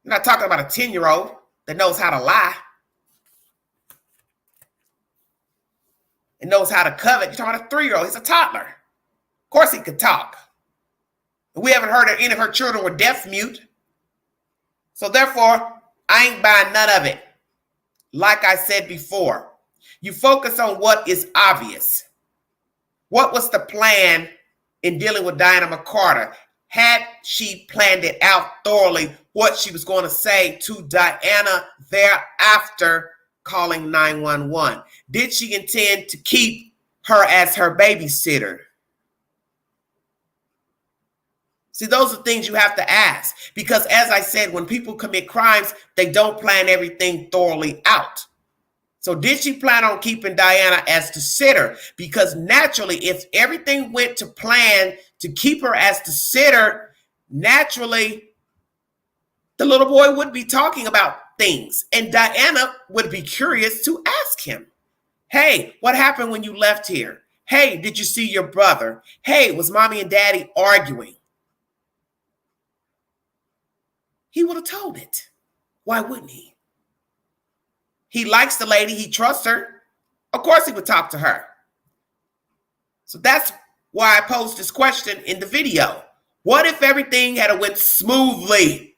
S1: not talking about a 10-year-old that knows how to lie and knows how to covet. You're talking about a 3-year-old. He's a toddler. Of course he could talk. We haven't heard that any of her children were deaf mute. So therefore, I ain't buying none of it. Like I said before, you focus on what is obvious. What was the plan in dealing with Diana Mccarta? Had she planned it out thoroughly, what she was going to say to Diana thereafter calling 911? Did she intend to keep her as her babysitter? See, those are things you have to ask, because as I said, when people commit crimes, they don't plan everything thoroughly out. So did she plan on keeping Diana as the sitter? Because naturally, if everything went to plan to keep her as the sitter, naturally, the little boy would be talking about things. And Diana would be curious to ask him, hey, what happened when you left here? Hey, did you see your brother? Hey, was mommy and daddy arguing? He would have told it. Why wouldn't he? He likes the lady. He trusts her. Of course he would talk to her. So that's why I posed this question in the video. What if everything had went smoothly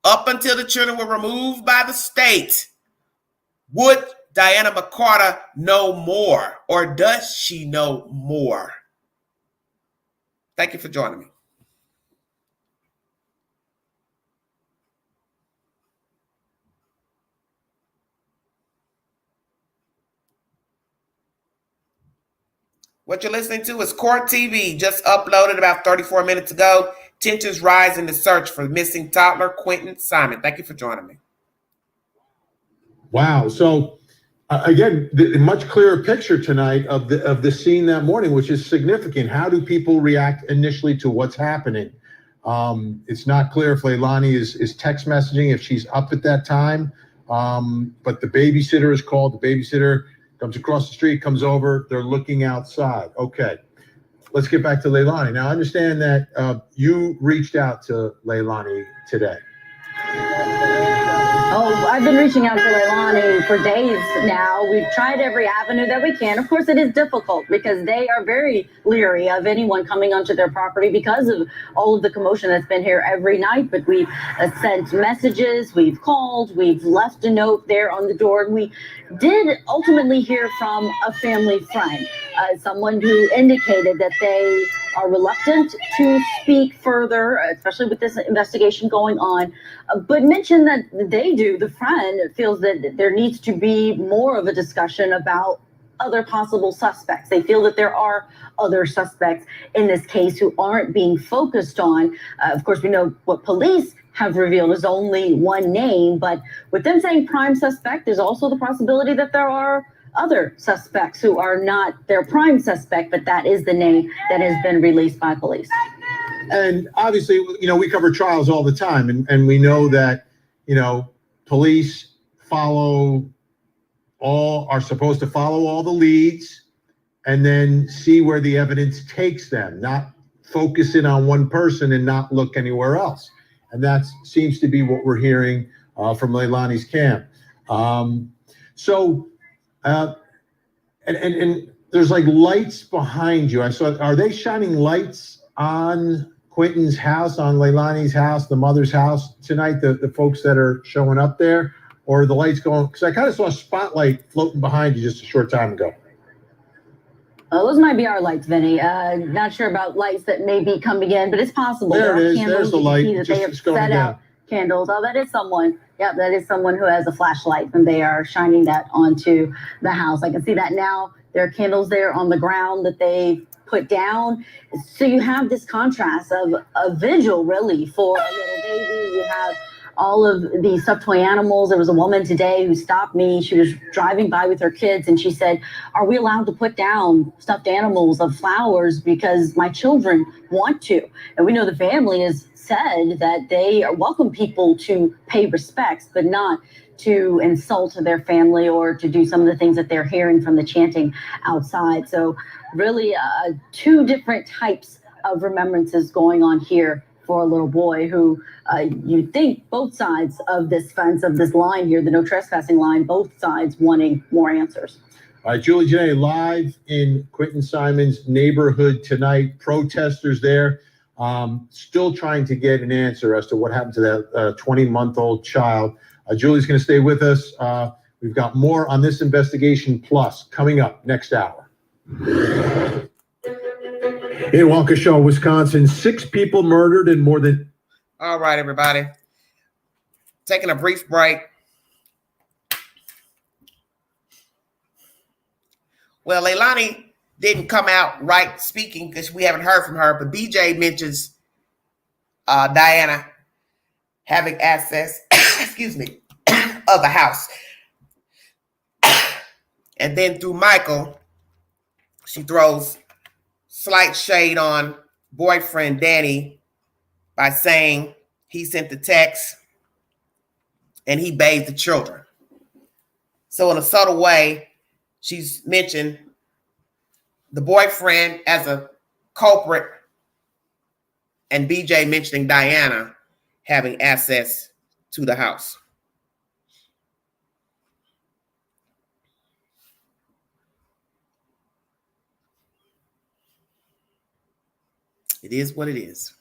S1: up until the children were removed by the state? Would Diana Mccarta know more, or does she know more? Thank you for joining me. What you're listening to is Court TV, just uploaded about 34 minutes ago. Tensions rise in the search for missing toddler Quentin Simon. Thank you for joining me.
S3: Wow. So again, the much clearer picture tonight of the scene that morning, which is significant. How do people react initially to what's happening? It's not clear if Leilani is text messaging, if she's up at that time. But the babysitter is called. The babysitter comes across the street, comes over. They're looking outside. Okay. Let's get back to Leilani. Now, I understand that you reached out to Leilani today.
S2: Oh, I've been reaching out to Leilani for days now. We've tried every avenue that we can. Of course, it is difficult because they are very leery of anyone coming onto their property because of all of the commotion that's been here every night. But we've sent messages, we've called, we've left a note there on the door. And we did ultimately hear from a family friend, someone who indicated that they are reluctant to speak further, especially with this investigation going on, but mentioned that the friend feels that there needs to be more of a discussion about other possible suspects. They feel that there are other suspects in this case who aren't being focused on. Of course, we know what police have revealed is only one name, but with them saying prime suspect, there's also the possibility that there are other suspects who are not their prime suspect, but that is the name that has been released by police.
S3: And obviously, we cover trials all the time, and we know that, police are supposed to follow all the leads and then see where the evidence takes them, not focus in on one person and not look anywhere else. And that seems to be what we're hearing from Leilani's camp. And there's like lights behind you. I saw, are they shining lights on Quentin's house, on Leilani's house, the mother's house tonight, the folks that are showing up there? Or are the lights going? Because I kind of saw a spotlight floating behind you just a short time ago.
S2: Those might be our lights, Vinny. Not sure about lights that may be coming in, but it's possible.
S3: There it is. There's the light.
S2: That they have set out candles. Oh, that is someone. Yeah, that is someone who has a flashlight, and they are shining that onto the house. I can see that now. There are candles there on the ground that they put down. So you have this contrast of a vigil, really, for a little baby. You have all of these stuffed toy animals. There was a woman today who stopped me. She was driving by with her kids, and she said, "Are we allowed to put down stuffed animals of flowers because my children want to?" And we know the family has said that they welcome people to pay respects, but not to insult their family or to do some of the things that they're hearing from the chanting outside. So really two different types of remembrances going on here for a little boy who you think both sides of this fence, of this line here, the no trespassing line, both sides wanting more answers.
S3: All right, Julie Janae, live in Quentin Simon's neighborhood tonight. Protesters there, still trying to get an answer as to what happened to that 20-month-old child. Julie's going to stay with us. We've got more on this investigation plus coming up next hour. In Waukesha, Wisconsin, 6 people murdered and more than...
S1: All right, everybody. Taking a brief break. Well, Leilani didn't come out right speaking because we haven't heard from her, but BJ mentions Diana having access, excuse me, of the house. And then through Michael, she throws slight shade on boyfriend Danny by saying he sent the text and he bathed the children. So in a subtle way, she's mentioned the boyfriend as a culprit and BJ mentioning Diana having access to the house. It is what it is.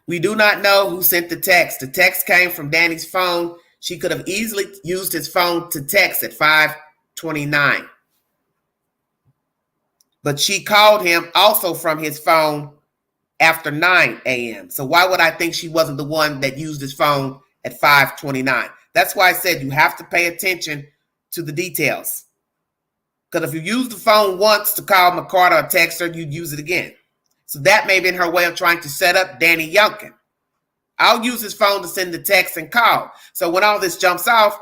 S1: We do not know who sent the text. The text came from Danny's phone. She could have easily used his phone to text at 5:29. But she called him also from his phone after 9 a.m. So why would I think she wasn't the one that used his phone at 5:29? That's why I said you have to pay attention to the details. Because if you use the phone once to call Mccarta or text her, you'd use it again. So that may have been her way of trying to set up Danny Youngkin. I'll use his phone to send the text and call. So when all this jumps off,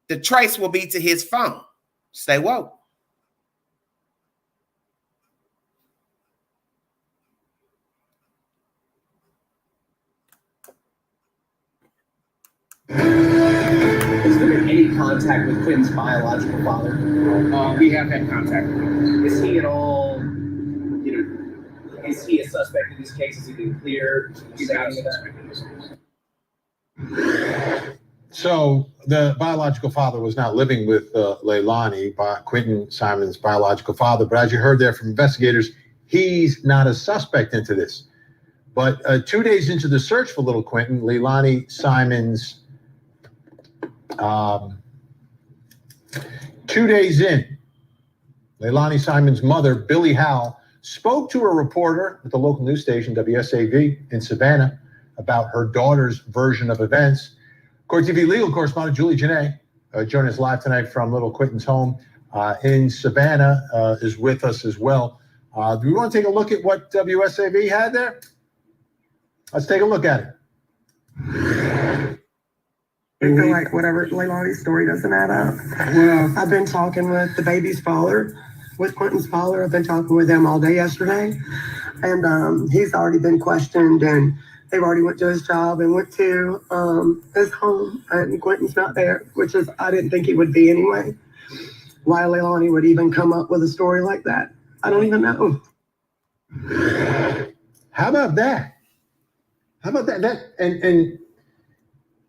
S1: the trace will be to his phone. Stay woke.
S5: any contact with Quinton's biological father?
S1: We have had contact with him.
S5: Is he at all, is he a suspect in this case? Has he been cleared?
S1: He's not a suspect in this case.
S3: So the biological father was not living with Leilani, Quinton Simon's biological father. But as you heard there from investigators, he's not a suspect into this. But 2 days into the search for little Quinton, Leilani Simon's 2 days in, Leilani Simon's mother, Billy Howell, spoke to a reporter at the local news station, WSAV, in Savannah, about her daughter's version of events. Court TV legal correspondent Julie Janae, joining us live tonight from little Quinton's home in Savannah, is with us as well. Do we want to take a look at what WSAV had there? Let's take a look at it.
S6: I feel like whatever Leilani's story doesn't add up. Well, I've been talking with the baby's father, with Quinton's father. I've been talking with them all day yesterday, and he's already been questioned, and they've already went to his job and went to his home, and Quinton's not there, which is I didn't think he would be anyway. Why Leilani would even come up with a story like that, I don't even know.
S3: How about that? How about that? And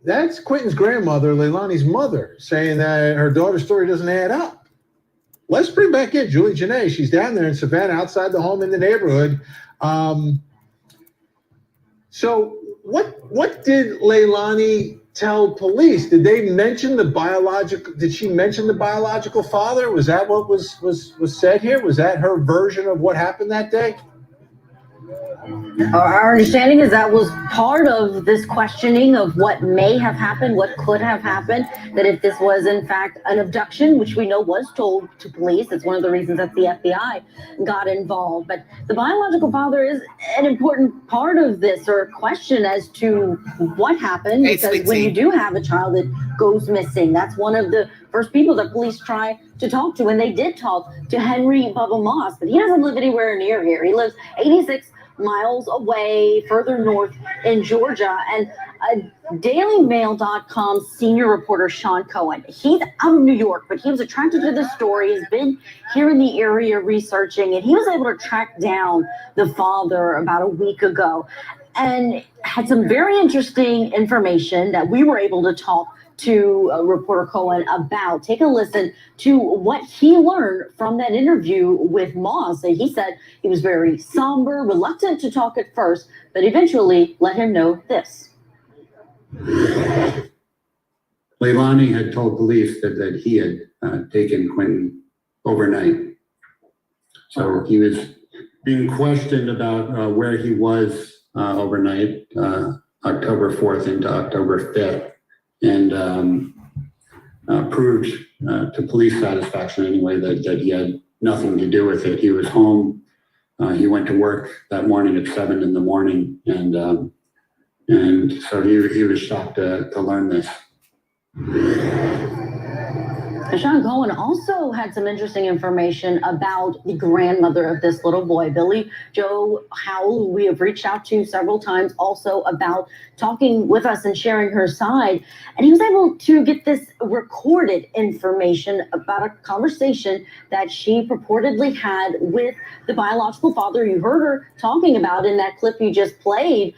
S3: that's Quinton's grandmother, Leilani's mother, saying that her daughter's story doesn't add up. Let's bring back in Julie Janae. She's down there in Savannah, outside the home in the neighborhood. So what did Leilani tell police? Did they mention did she mention the biological father? Was that what was said here? Was that her version of what happened that day?
S2: Our understanding is that was part of this questioning of what may have happened, what could have happened, that if this was in fact an abduction, which we know was told to police. It's one of the reasons that the FBI got involved. But the biological father is an important part of this, or a question as to what happened, because when you do have a child that goes missing, that's one of the first people that police try to talk to. And they did talk to Henry Bubba Moss, but he doesn't live anywhere near here. He lives 86 miles away, further north in Georgia. And DailyMail.com senior reporter Sean Cohen, he's out of New York, but he was attracted to the story. He's been here in the area researching, and he was able to track down the father about a week ago and had some very interesting information that we were able to talk to reporter Cohen about. Take a listen to what he learned from that interview with Moss. And he said he was very somber, reluctant to talk at first, but eventually let him know this.
S7: Leilani had told police that he had taken Quinton overnight. So he was being questioned about where he was overnight, October 4th into October 5th. And proved to police satisfaction anyway that he had nothing to do with it. He was home. He went to work that morning at 7 in the morning, and so he was shocked to learn this.
S2: Sean Cohen also had some interesting information about the grandmother of this little boy, Billy Joe Howell, who we have reached out to several times, also about talking with us and sharing her side. And he was able to get this recorded information about a conversation that she purportedly had with the biological father. You heard her talking about in that clip you just played,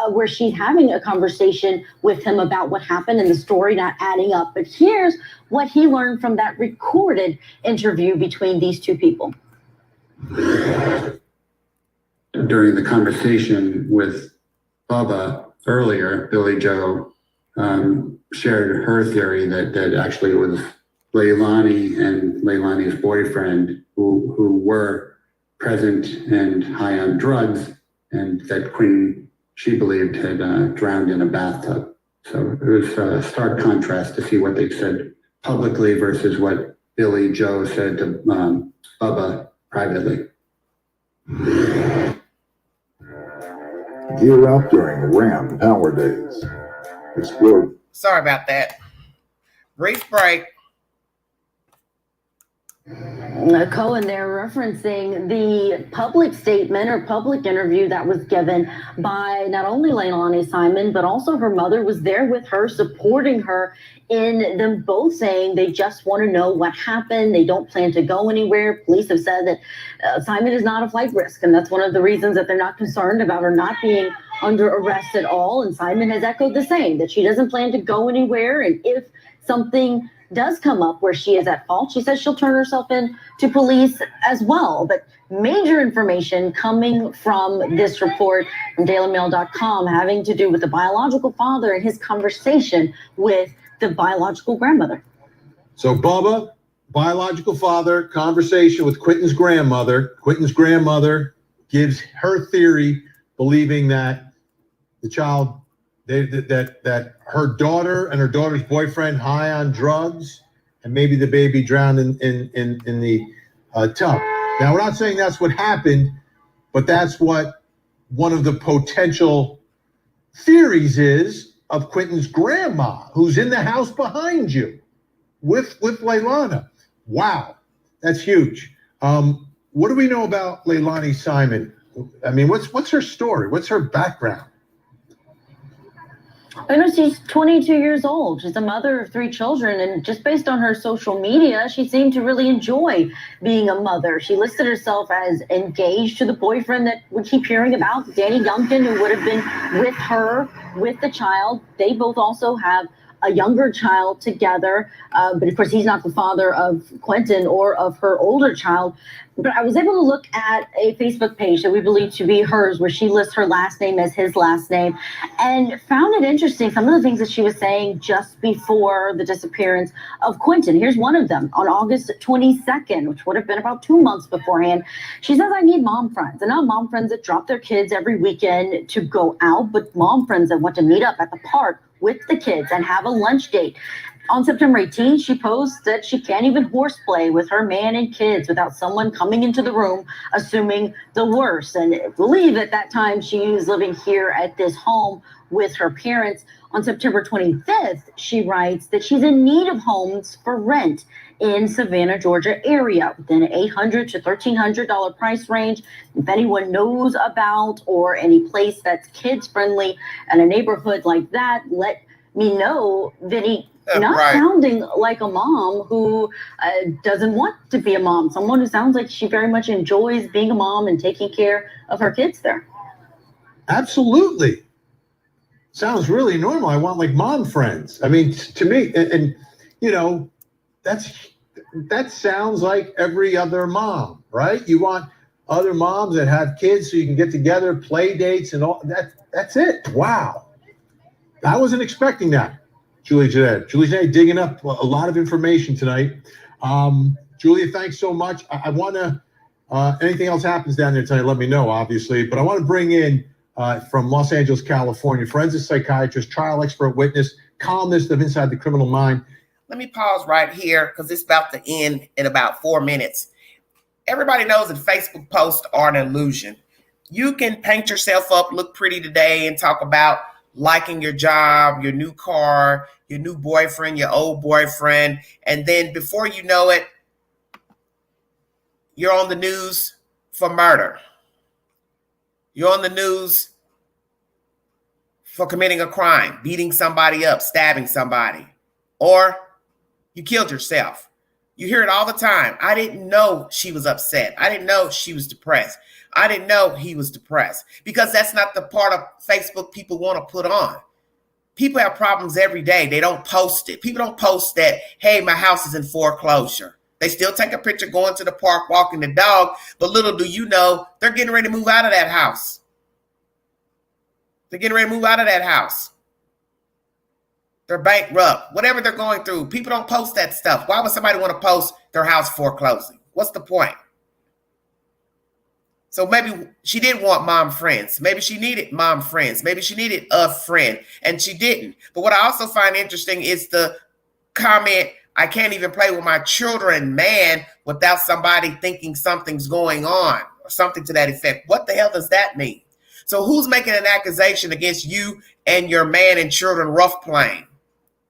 S2: where she's having a conversation with him about what happened and the story not adding up. But here's what he learned from that recorded interview between these two people.
S7: During the conversation with Bubba earlier, Billy Joe shared her theory that actually it was Leilani and Leilani's boyfriend who were present and high on drugs, and that Quinton, she believed, had drowned in a bathtub. So it was a stark contrast to see what they said publicly versus what Billy Joe said to Bubba privately.
S8: Gear up during Ram Power Days. Explore.
S1: Sorry about that. Brief break.
S2: Cohen there referencing the public statement or public interview that was given by not only Leilani Simon, but also her mother was there with her, supporting her in them both saying they just want to know what happened. They don't plan to go anywhere. Police have said that Simon is not a flight risk, and that's one of the reasons that they're not concerned about her not being under arrest at all. And Simon has echoed the same, that she doesn't plan to go anywhere. And if something does come up where she is at fault, she says she'll turn herself in to police as well. But major information coming from this report from dailymail.com having to do with the biological father and his conversation with the biological grandmother.
S3: So Bubba, biological father, conversation with Quentin's grandmother. Quentin's grandmother gives her theory, believing that the child, that her daughter and her daughter's boyfriend high on drugs, and maybe the baby drowned in the tub. Now, we're not saying that's what happened, but that's what one of the potential theories is of Quentin's grandma, who's in the house behind you with Leilani. Wow, that's huge. What do we know about Leilani Simon? I mean, what's her story? What's her background?
S2: I know she's 22 years old. She's a mother of 3 children, and just based on her social media, she seemed to really enjoy being a mother. She listed herself as engaged to the boyfriend that we keep hearing about, Danny Youngkin, who would have been with her, with the child. They both also have a younger child together, but of course he's not the father of Quentin or of her older child. But I was able to look at a Facebook page that we believe to be hers, where she lists her last name as his last name, and found it interesting, some of the things that she was saying just before the disappearance of Quentin. Here's one of them. On August 22nd, which would have been about 2 months beforehand, she says, I need mom friends, and not mom friends that drop their kids every weekend to go out, but mom friends that want to meet up at the park with the kids and have a lunch date. On September 18th, she posts that she can't even horseplay with her man and kids without someone coming into the room, assuming the worst. And I believe at that time she was living here at this home with her parents. On September 25th, she writes that she's in need of homes for rent in Savannah, Georgia area within an $800 to $1,300 price range. If anyone knows about or any place that's kids friendly in a neighborhood like that, let me know. Vinny, not right. Sounding like a mom who doesn't want to be a mom, someone who sounds like she very much enjoys being a mom and taking care of her kids there.
S3: Absolutely. Sounds really normal. I want like mom friends. I mean, to me, and you know, that sounds like every other mom, right? You want other moms that have kids so you can get together, play dates and all that. That's it. Wow. I wasn't expecting that. Julia Jeanette digging up a lot of information tonight. Julia, thanks so much. I want to, anything else happens down there tonight, let me know, obviously. But I want to bring in, from Los Angeles, California, forensic psychiatrist, trial expert witness, columnist of Inside the Criminal Mind.
S1: Let me pause right here because it's about to end in about 4 minutes. Everybody knows that Facebook posts are an illusion. You can paint yourself up, look pretty today, and talk about liking your job, your new car, your new boyfriend, your old boyfriend. And then before you know it, you're on the news for murder. You're on the news for committing a crime, beating somebody up, stabbing somebody, or you killed yourself. You hear it all the time. I didn't know she was upset. I didn't know she was depressed. I didn't know he was depressed, because that's not the part of Facebook people want to put on. People have problems every day. They don't post it. People don't post that, hey, my house is in foreclosure. They still take a picture going to the park, walking the dog, but little do you know, they're getting ready to move out of that house. They're getting ready to move out of that house. They're bankrupt, whatever they're going through. People don't post that stuff. Why would somebody want to post their house foreclosing? What's the point? So maybe she didn't want mom friends. Maybe she needed mom friends. Maybe she needed a friend, and she didn't. But what I also find interesting is the comment, I can't even play with my children, man, without somebody thinking something's going on, or something to that effect. What the hell does that mean? So who's making an accusation against you and your man and children rough playing?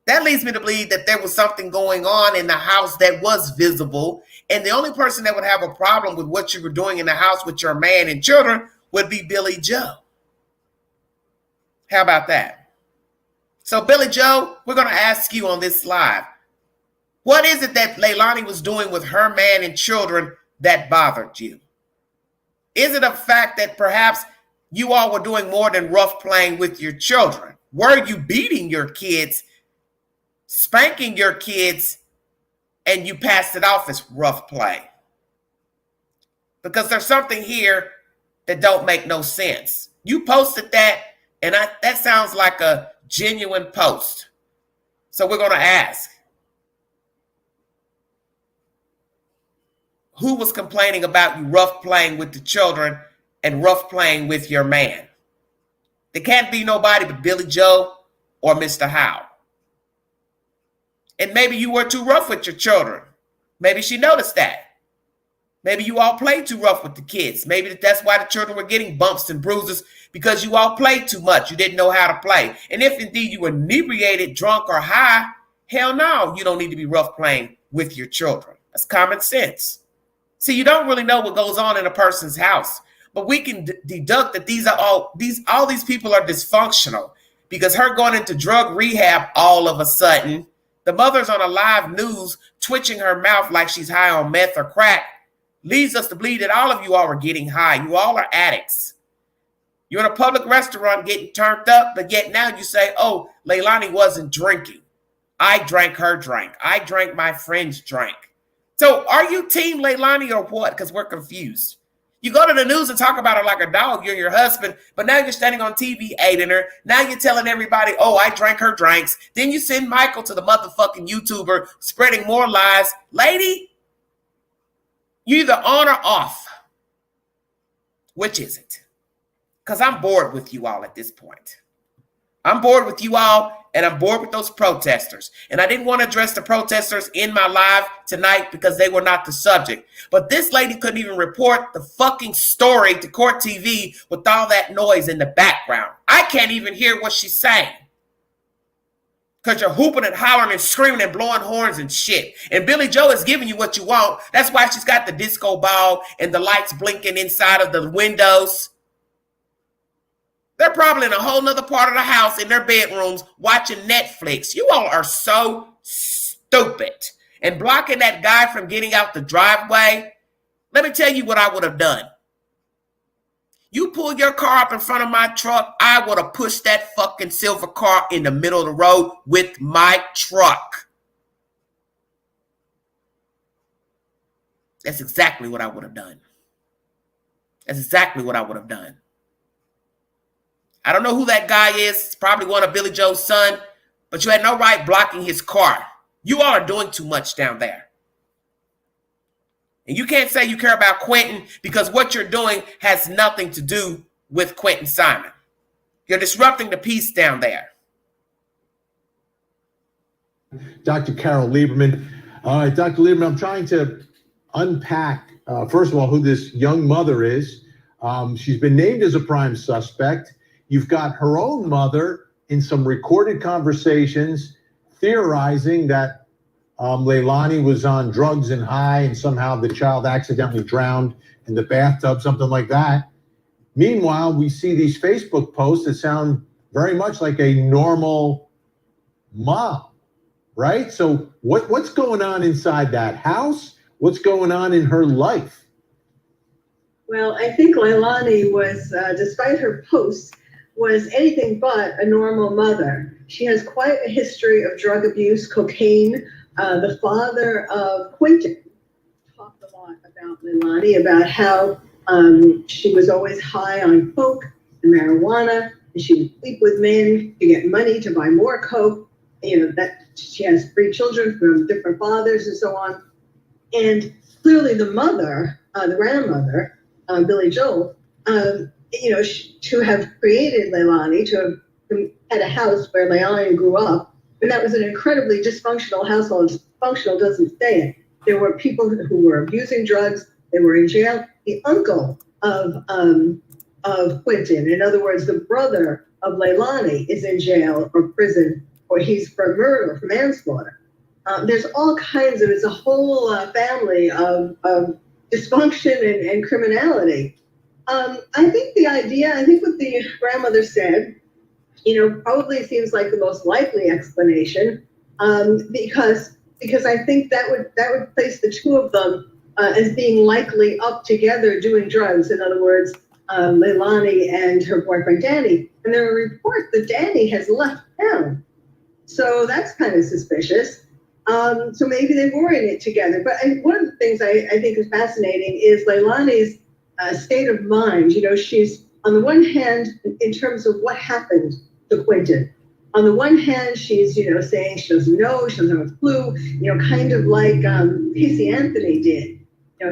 S1: That leads me to believe that there was something going on in the house that was visible. And the only person that would have a problem with what you were doing in the house with your man and children would be Billy Joe. How about that? So, Billy Joe, we're going to ask you on this live, what is it that Leilani was doing with her man and children that bothered you? Is it a fact that perhaps you all were doing more than rough playing with your children? Were you beating your kids, spanking your kids, and you passed it off as rough play? Because there's something here that don't make no sense. You posted that, and that sounds like a genuine post. So we're going to ask, who was complaining about you rough playing with the children and rough playing with your man? There can't be nobody but Billy Joe or Mr. Howe. And maybe you were too rough with your children. Maybe she noticed that. Maybe you all played too rough with the kids. Maybe that's why the children were getting bumps and bruises, because you all played too much. You didn't know how to play. And if indeed you were inebriated, drunk, or high, hell no, you don't need to be rough playing with your children. That's common sense. See, you don't really know what goes on in a person's house, but we can deduct that all these people are dysfunctional, because her going into drug rehab all of a sudden, the mother's on a live news twitching her mouth like she's high on meth or crack, leads us to believe that all of you all are getting high. You all are addicts. You're in a public restaurant getting turned up, but yet now you say, oh, Leilani wasn't drinking. I drank her drink. I drank my friend's drink. So are you team Leilani or what? Because we're confused. You go to the news and talk about her like a dog. You're your husband, but now you're standing on TV aiding her. Now you're telling everybody, oh, I drank her drinks. Then you send Michael to the motherfucking YouTuber spreading more lies. Lady, you either on or off. Which is it? Because I'm bored with you all at this point. I'm bored with you all, and I'm bored with those protesters. And I didn't want to address the protesters in my live tonight because they were not the subject. But this lady couldn't even report the fucking story to Court TV with all that noise in the background. I can't even hear what she's saying, because you're hooping and hollering and screaming and blowing horns and shit. And Billy Joe is giving you what you want. That's why she's got the disco ball and the lights blinking inside of the windows. They're probably in a whole nother part of the house in their bedrooms watching Netflix. You all are so stupid. And blocking that guy from getting out the driveway, let me tell you what I would have done. You pull your car up in front of my truck, I would have pushed that fucking silver car in the middle of the road with my truck. That's exactly what I would have done. That's exactly what I would have done. I don't know who that guy is. It's probably one of Billy Joe's son, but you had no right blocking his car. You all are doing too much down there. And you can't say you care about Quentin, because what you're doing has nothing to do with Quentin Simon. You're disrupting the peace down there.
S3: Dr. Carol Lieberman. All right, Dr. Lieberman, I'm trying to unpack, first of all, who this young mother is. She's been named as a prime suspect. You've got her own mother in some recorded conversations theorizing that Leilani was on drugs and high, and somehow the child accidentally drowned in the bathtub, something like that. Meanwhile, we see these Facebook posts that sound very much like a normal mom, right? So what's going on inside that house? What's going on in her life?
S9: Well, I think Leilani was, despite her posts, was anything but a normal mother. She has quite a history of drug abuse, cocaine. The father of Quentin talked a lot about Leilani, about how she was always high on coke and marijuana, and she would sleep with men to get money to buy more coke. You know, that she has 3 children from different fathers and so on. And clearly the mother, the grandmother, Billy Joel, to have created Leilani, to have had a house where Leilani grew up, and that was an incredibly dysfunctional household. Dysfunctional doesn't say it. There were people who were abusing drugs. They were in jail. The uncle of Quentin, in other words, the brother of Leilani, is in jail or prison or he's for murder, for manslaughter. There's all kinds of, it's a whole family of dysfunction and criminality. I think what the grandmother said, probably seems like the most likely explanation, because I think that would place the two of them as being likely up together doing drugs. In other words, Leilani and her boyfriend Danny. And there are reports that Danny has left town, so that's kind of suspicious. So maybe they were in it together. But one of the things I think is fascinating is Leilani's state of mind. She's on the one hand, in terms of what happened to Quentin. On the one hand, she's, saying she doesn't know, she doesn't have a clue, kind of like Casey Anthony did.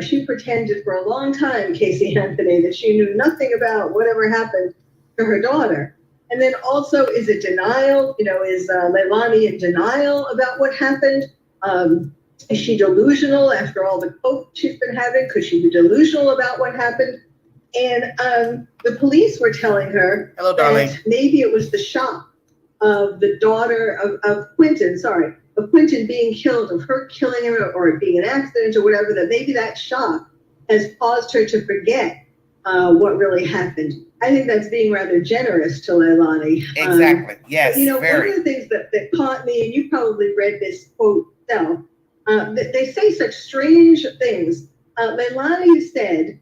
S9: She pretended for a long time, Casey Anthony, that she knew nothing about whatever happened to her daughter. And then also, is it denial? Is Leilani in denial about what happened? Is she delusional after all the coke she's been having? Could she be delusional about what happened? And the police were telling her that maybe it was the shock of the daughter of Quentin, of Quentin being killed, of her killing him, or it being an accident or whatever, that maybe that shock has caused her to forget what really happened. I think that's being rather generous to Leilani.
S1: Exactly. Yes.
S9: One of the things that caught me, and you probably read this quote yourself, they say such strange things. Leilani said,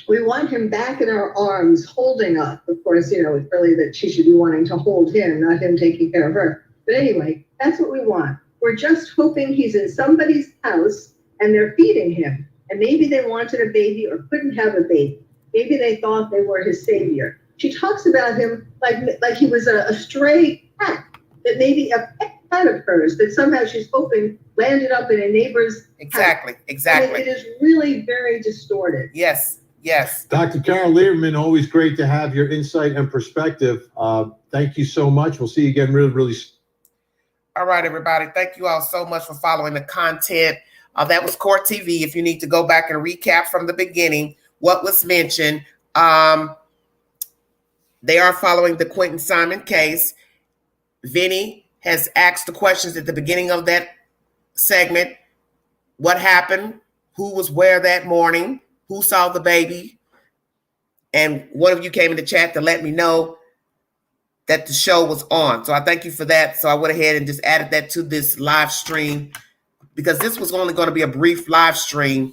S9: we want him back in our arms, holding us. Of course, it's really that she should be wanting to hold him, not him taking care of her. But anyway, that's what we want. We're just hoping he's in somebody's house and they're feeding him. And maybe they wanted a baby or couldn't have a baby. Maybe they thought they were his savior. She talks about him like he was a stray cat, that maybe a pet cat of hers that somehow she's hoping landed up in a neighbor's house. Exactly. I mean, it is really very distorted.
S1: Yes.
S3: Dr. Carol Lieberman, always great to have your insight and perspective. Thank you so much. We'll see you again really soon.
S1: All right, everybody. Thank you all so much for following the content. That was Court TV. If you need to go back and recap from the beginning what was mentioned, they are following the Quentin Simon case. Vinny has asked the questions at the beginning of that segment. What happened? Who was where that morning? Who saw the baby? And one of you came in the chat to let me know that the show was on. So I thank you for that. So I went ahead and just added that to this live stream, because this was only going to be a brief live stream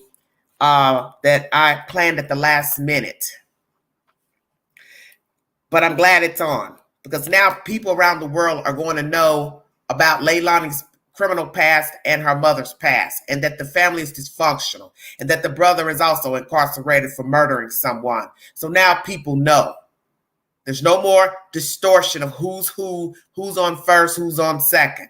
S1: that I planned at the last minute. But I'm glad it's on, because now people around the world are going to know about Leilani's criminal past and her mother's past, and that the family is dysfunctional, and that the brother is also incarcerated for murdering someone. So now people know. There's no more distortion of who's on first, who's on second.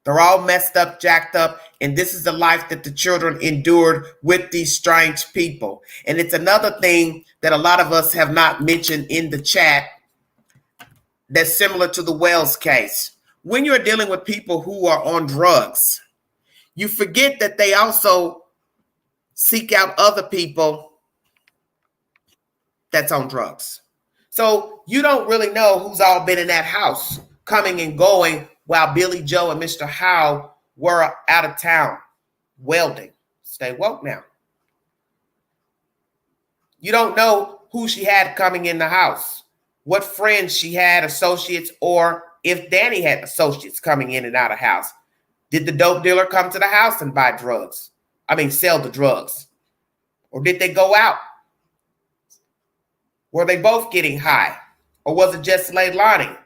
S1: They're all messed up, jacked up, and this is the life that the children endured with these strange people. And it's another thing that a lot of us have not mentioned in the chat that's similar to the Wells case. When you're dealing with people who are on drugs, you forget that they also seek out other people that's on drugs. So you don't really know who's all been in that house, coming and going, while Billy Joe and Mr. Howe were out of town welding. Stay woke now. You don't know who she had coming in the house, what friends she had, associates, or if Danny had associates coming in and out of house. Did the dope dealer come to the house and buy drugs? Sell the drugs. Or did they go out? Were they both getting high? Or was it just Leilani?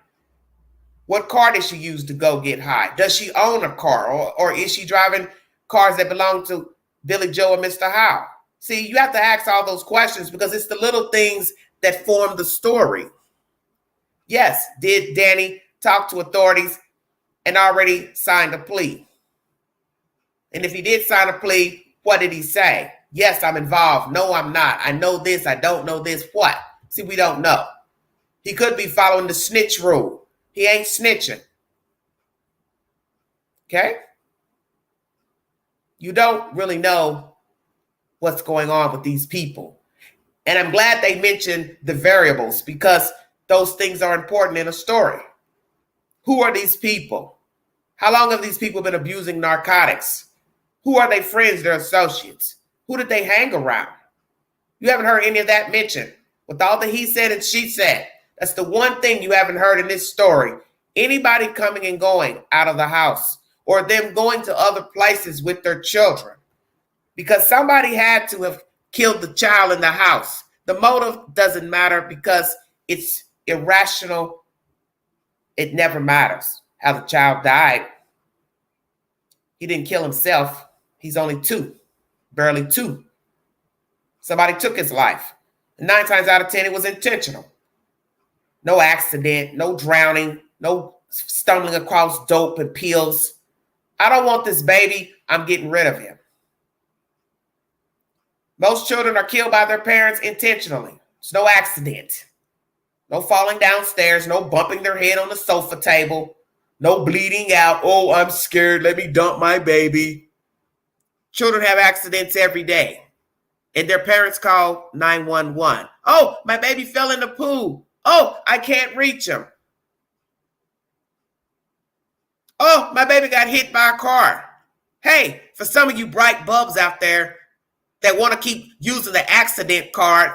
S1: What car did she use to go get high? Does she own a car? Or is she driving cars that belong to Billy Joe and Mr. Howe? See, you have to ask all those questions, because it's the little things that form the story. Yes, did Danny talk to authorities and already signed a plea? And if he did sign a plea, what did he say? Yes, I'm involved. No, I'm not. I know this. I don't know this. What? See, we don't know. He could be following the snitch rule. He ain't snitching. Okay? You don't really know what's going on with these people. And I'm glad they mentioned the variables, because those things are important in a story. Who are these people? How long have these people been abusing narcotics? Who are they friends, their associates? Who did they hang around? You haven't heard any of that mentioned. With all the he said and she said, that's the one thing you haven't heard in this story. Anybody coming and going out of the house or them going to other places with their children. Because somebody had to have killed the child in the house. The motive doesn't matter because it's irrational. It never matters how the child died. He didn't kill himself. He's only 2, barely 2. Somebody took his life. 9 times out of 10, it was intentional. No accident, no drowning, no stumbling across dope and pills. I don't want this baby. I'm getting rid of him. Most children are killed by their parents intentionally. It's no accident. No falling downstairs, no bumping their head on the sofa table, no bleeding out. Oh, I'm scared. Let me dump my baby. Children have accidents every day. And their parents call 911. Oh, my baby fell in the pool. Oh, I can't reach him. Oh, my baby got hit by a car. Hey, for some of you bright bulbs out there that want to keep using the accident card,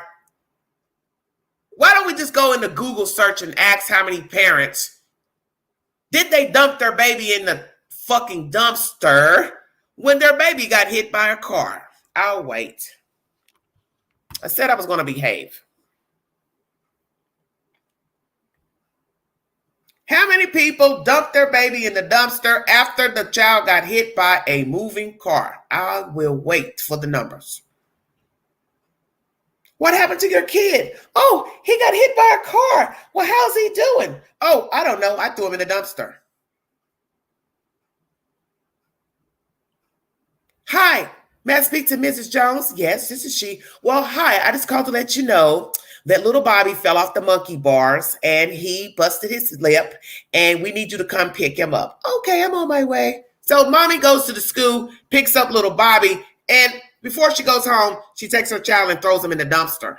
S1: why don't we just go into Google search and ask how many parents did they dump their baby in the fucking dumpster when their baby got hit by a car? I'll wait. I said I was going to behave. How many people dumped their baby in the dumpster after the child got hit by a moving car? I will wait for the numbers. What happened to your kid? Oh, he got hit by a car. Well, how's he doing? Oh, I don't know. I threw him in the dumpster. Hi, may I speak to Mrs. Jones? Yes, this is she. Well, hi, I just called to let you know that little Bobby fell off the monkey bars and he busted his lip and we need you to come pick him up. Okay, I'm on my way. So mommy goes to the school, picks up little Bobby, and before she goes home, she takes her child and throws him in the dumpster.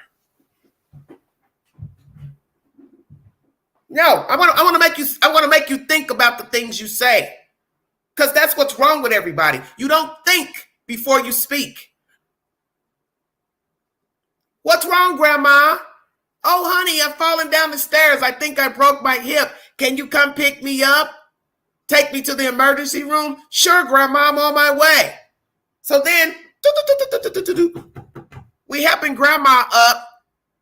S1: No, I want to make you think about the things you say. Because that's what's wrong with everybody. You don't think before you speak. What's wrong, Grandma? Oh, honey, I've fallen down the stairs. I think I broke my hip. Can you come pick me up? Take me to the emergency room? Sure, Grandma, I'm on my way. So then, we helping Grandma up.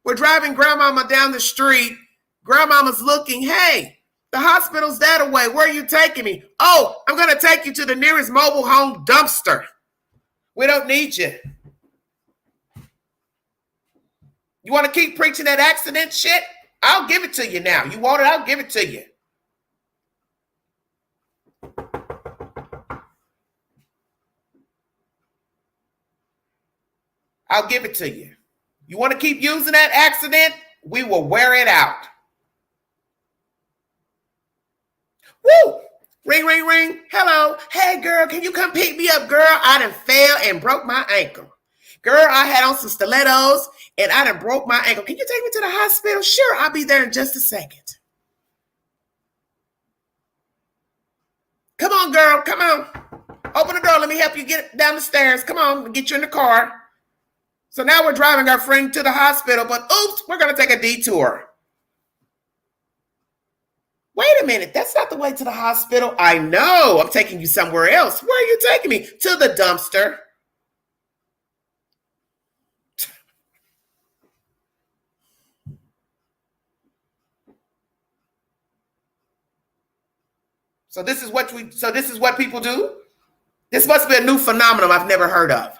S1: We're driving Grandmama down the street. Grandmama's looking, hey, the hospital's that away. Where are you taking me? Oh, I'm going to take you to the nearest mobile home dumpster. We don't need you. You want to keep preaching that accident shit? I'll give it to you now. You want it? I'll give it to you. I'll give it to you. You want to keep using that accident? We will wear it out. Woo! Ring, ring, ring. Hello. Hey, girl, can you come pick me up, girl? I done fell and broke my ankle. Girl, I had on some stilettos and I done broke my ankle. Can you take me to the hospital? Sure, I'll be there in just a second. Come on, girl. Come on. Open the door. Let me help you get down the stairs. Come on, get you in the car. So now we're driving our friend to the hospital, but oops, we're going to take a detour. Wait a minute. That's not the way to the hospital. I know. I'm taking you somewhere else. Where are you taking me? To the dumpster. So this is what people do? This must be a new phenomenon I've never heard of.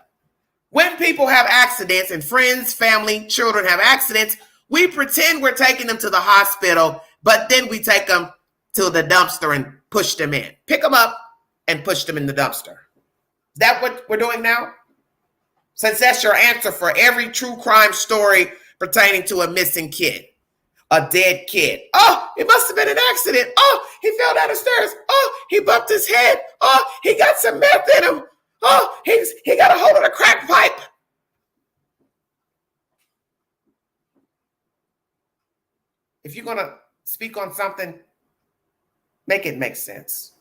S1: When people have accidents and friends, family, children have accidents, we pretend we're taking them to the hospital, but then we take them to the dumpster and push them in. Pick them up and push them in the dumpster. Is that what we're doing now? Since that's your answer for every true crime story pertaining to a missing kid, a dead kid. Oh, it must have been an accident. Oh, he fell down the stairs. Oh, he bumped his head. Oh, he got some meth in him. Oh, he got a hold of the crack pipe. If you're going to speak on something, Make it make sense.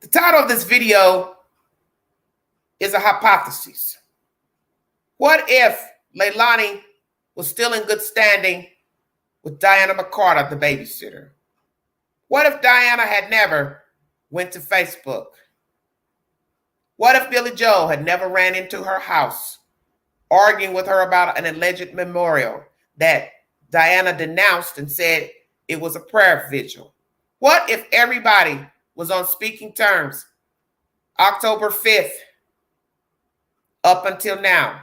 S1: The title of this video is a hypothesis. What if Leilani was still in good standing with Diana Mccarta, the babysitter? What if Diana had never went to Facebook? What if Billy Joel had never ran into her house, arguing with her about an alleged memorial that Diana denounced and said it was a prayer vigil? What if everybody was on speaking terms October 5th up until now,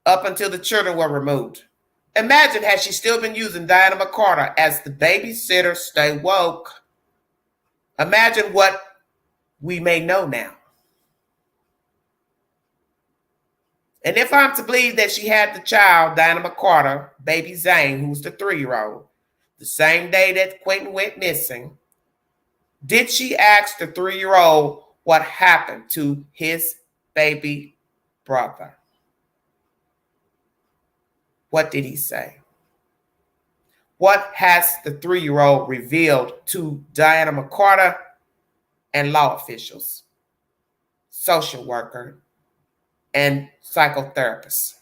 S1: up until the children were removed? Imagine had she still been using Diana Mccarta as the babysitter. Stay woke. Imagine what we may know now. And if I'm to believe that she had the child, Diana Mccarta, baby Zane, who's the 3-year-old, the same day that Quentin went missing, did she ask the 3-year-old what happened to his baby brother? What did he say? What has the 3-year-old revealed to Diana Mccarta and law officials, social worker, and psychotherapists?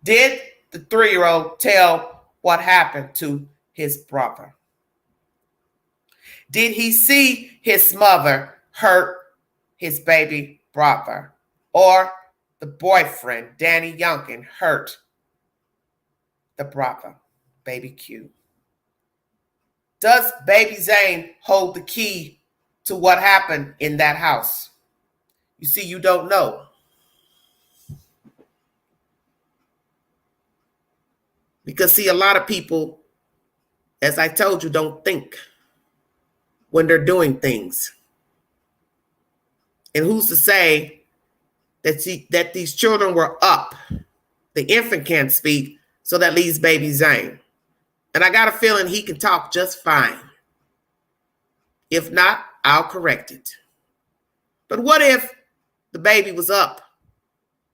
S1: Did the 3-year-old tell what happened to his brother? Did he see his mother hurt his baby brother, or the boyfriend, Danny Youngkin, hurt the brother, baby Q? Does baby Zane hold the key to what happened in that house? You see, you don't know. Because, see, a lot of people, as I told you, don't think when they're doing things. And who's to say that these children were up? The infant can't speak, so that leaves baby Zane. And I got a feeling he can talk just fine. If not, I'll correct it. But what if the baby was up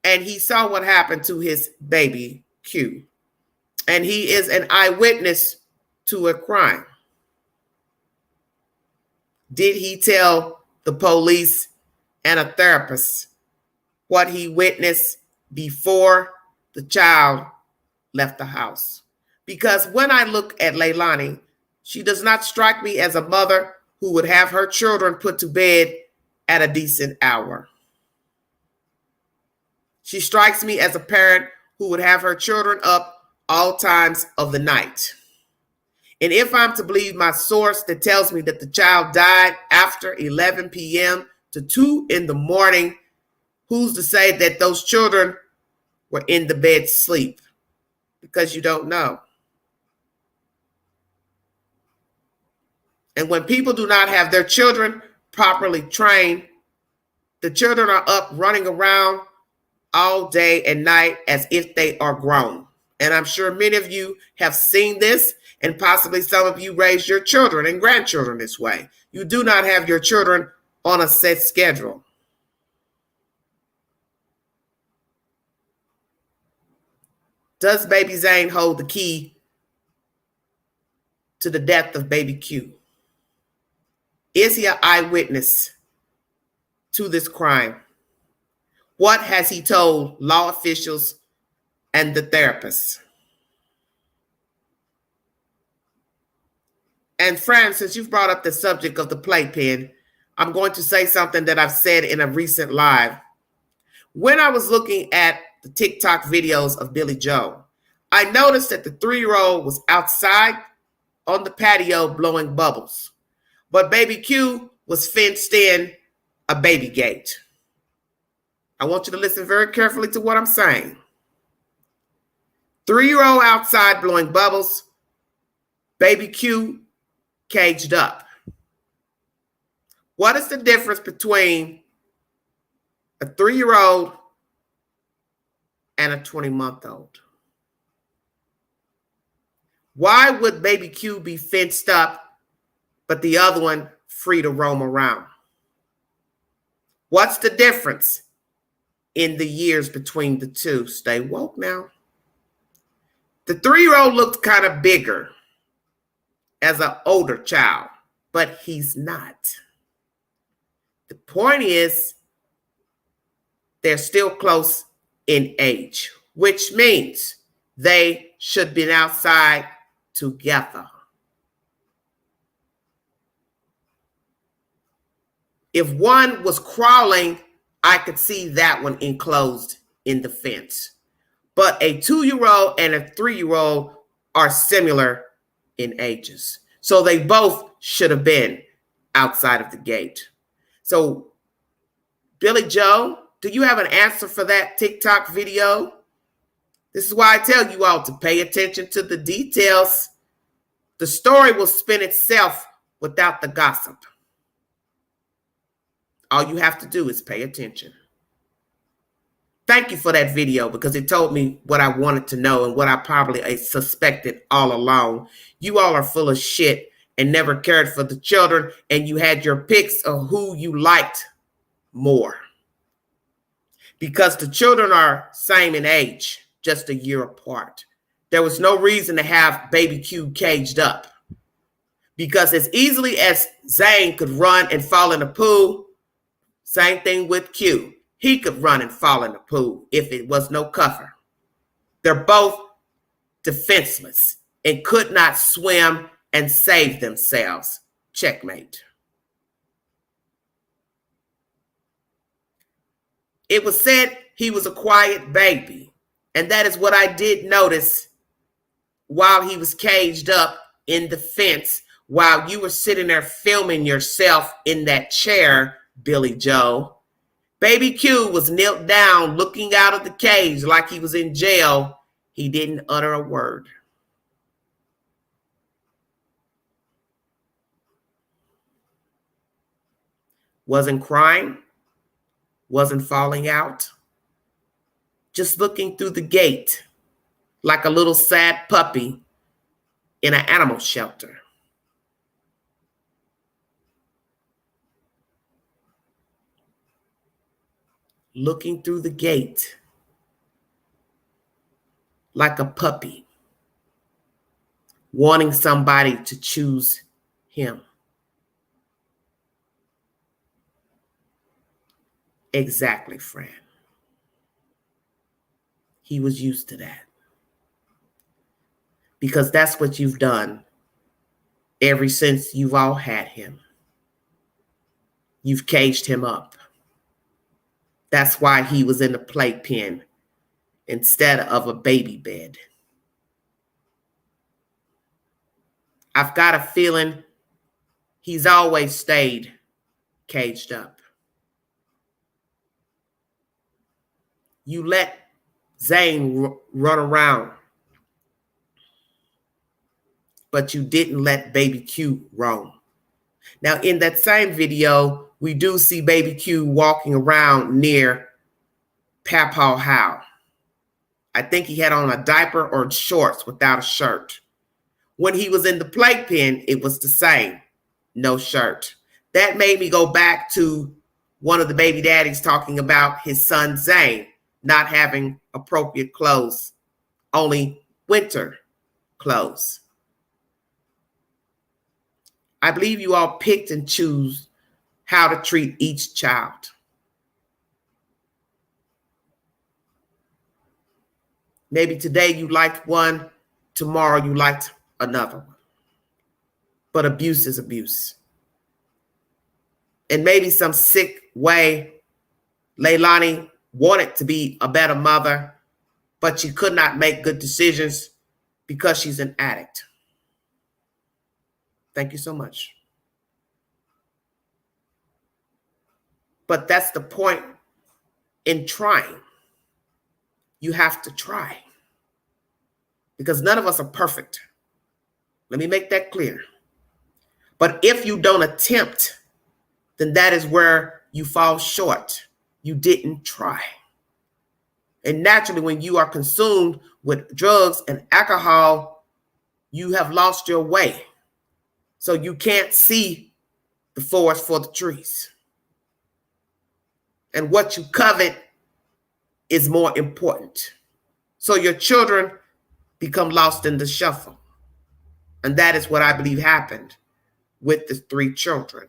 S1: and he saw what happened to his baby Q, and he is an eyewitness to a crime? Did he tell the police and a therapist what he witnessed before the child left the house? Because when I look at Leilani, she does not strike me as a mother who would have her children put to bed at a decent hour. She strikes me as a parent who would have her children up all times of the night. And if I'm to believe my source that tells me that the child died after 11 p.m. to 2 in the morning, who's to say that those children were in the bed sleep? Because you don't know. And when people do not have their children properly trained, the children are up running around all day and night as if they are grown. And I'm sure many of you have seen this, and possibly some of you raise your children and grandchildren this way. You do not have your children on a set schedule. Does baby Zane hold the key to the death of baby Q? Is he an eyewitness to this crime? What has he told law officials and the therapists? And friends, since you've brought up the subject of the playpen, I'm going to say something that I've said in a recent live. When I was looking at the TikTok videos of Billy Joel, I noticed that the 3-year-old was outside on the patio blowing bubbles, but baby Q was fenced in a baby gate. I want you to listen very carefully to what I'm saying. 3-year-old outside blowing bubbles, baby Q caged up. What is the difference between a 3-year-old and a 20-month-old? Why would baby Q be fenced up, but the other one free to roam around? What's the difference in the years between the two? Stay woke now. The 3-year-old looked kind of bigger. as an older child, but he's not. The point is, they're still close in age, which means they should be outside together. If one was crawling, I could see that one enclosed in the fence. But a 2-year-old and a 3-year-old are similar in ages. So they both should have been outside of the gate. So, Billy Joe, do you have an answer for that TikTok video? This is why I tell you all to pay attention to the details. The story will spin itself without the gossip. All you have to do is pay attention. Thank you for that video because it told me what I wanted to know and what I probably suspected all along. You all are full of shit and never cared for the children, and you had your picks of who you liked more. Because the children are same in age, just a year apart. There was no reason to have baby Q caged up. Because as easily as Zane could run and fall in the pool, same thing with Q. He could run and fall in the pool if it was no cover. They're both defenseless and could not swim and save themselves. Checkmate. It was said he was a quiet baby. And that is what I did notice while he was caged up in the fence, while you were sitting there filming yourself in that chair, Billy Joe. Baby Q was knelt down looking out of the cage like he was in jail. He didn't utter a word. Wasn't crying. Wasn't falling out. Just looking through the gate like a little sad puppy in an animal shelter. Looking through the gate like a puppy, wanting somebody to choose him. Exactly, friend. He was used to that. Because that's what you've done ever since you've all had him. You've caged him up. That's why he was in the playpen instead of a baby bed. I've got a feeling he's always stayed caged up. You let Zane run around, but you didn't let baby Q roam. Now, in that same video, we do see baby Q walking around near Papaw How. I think he had on a diaper or shorts without a shirt. When he was in the playpen, it was the same. No shirt. That made me go back to one of the baby daddies talking about his son Zane not having appropriate clothes, only winter clothes. I believe you all picked and choose how to treat each child. Maybe today you liked one, tomorrow you liked another one. But abuse is abuse. And maybe some sick way, Leilani wanted to be a better mother, but she could not make good decisions because she's an addict. Thank you so much. But that's the point in trying. You have to try. Because none of us are perfect. Let me make that clear. But if you don't attempt, then that is where you fall short. You didn't try. And naturally, when you are consumed with drugs and alcohol, you have lost your way. So you can't see the forest for the trees. And what you covet is more important. So your children become lost in the shuffle. And that is what I believe happened with the 3 children.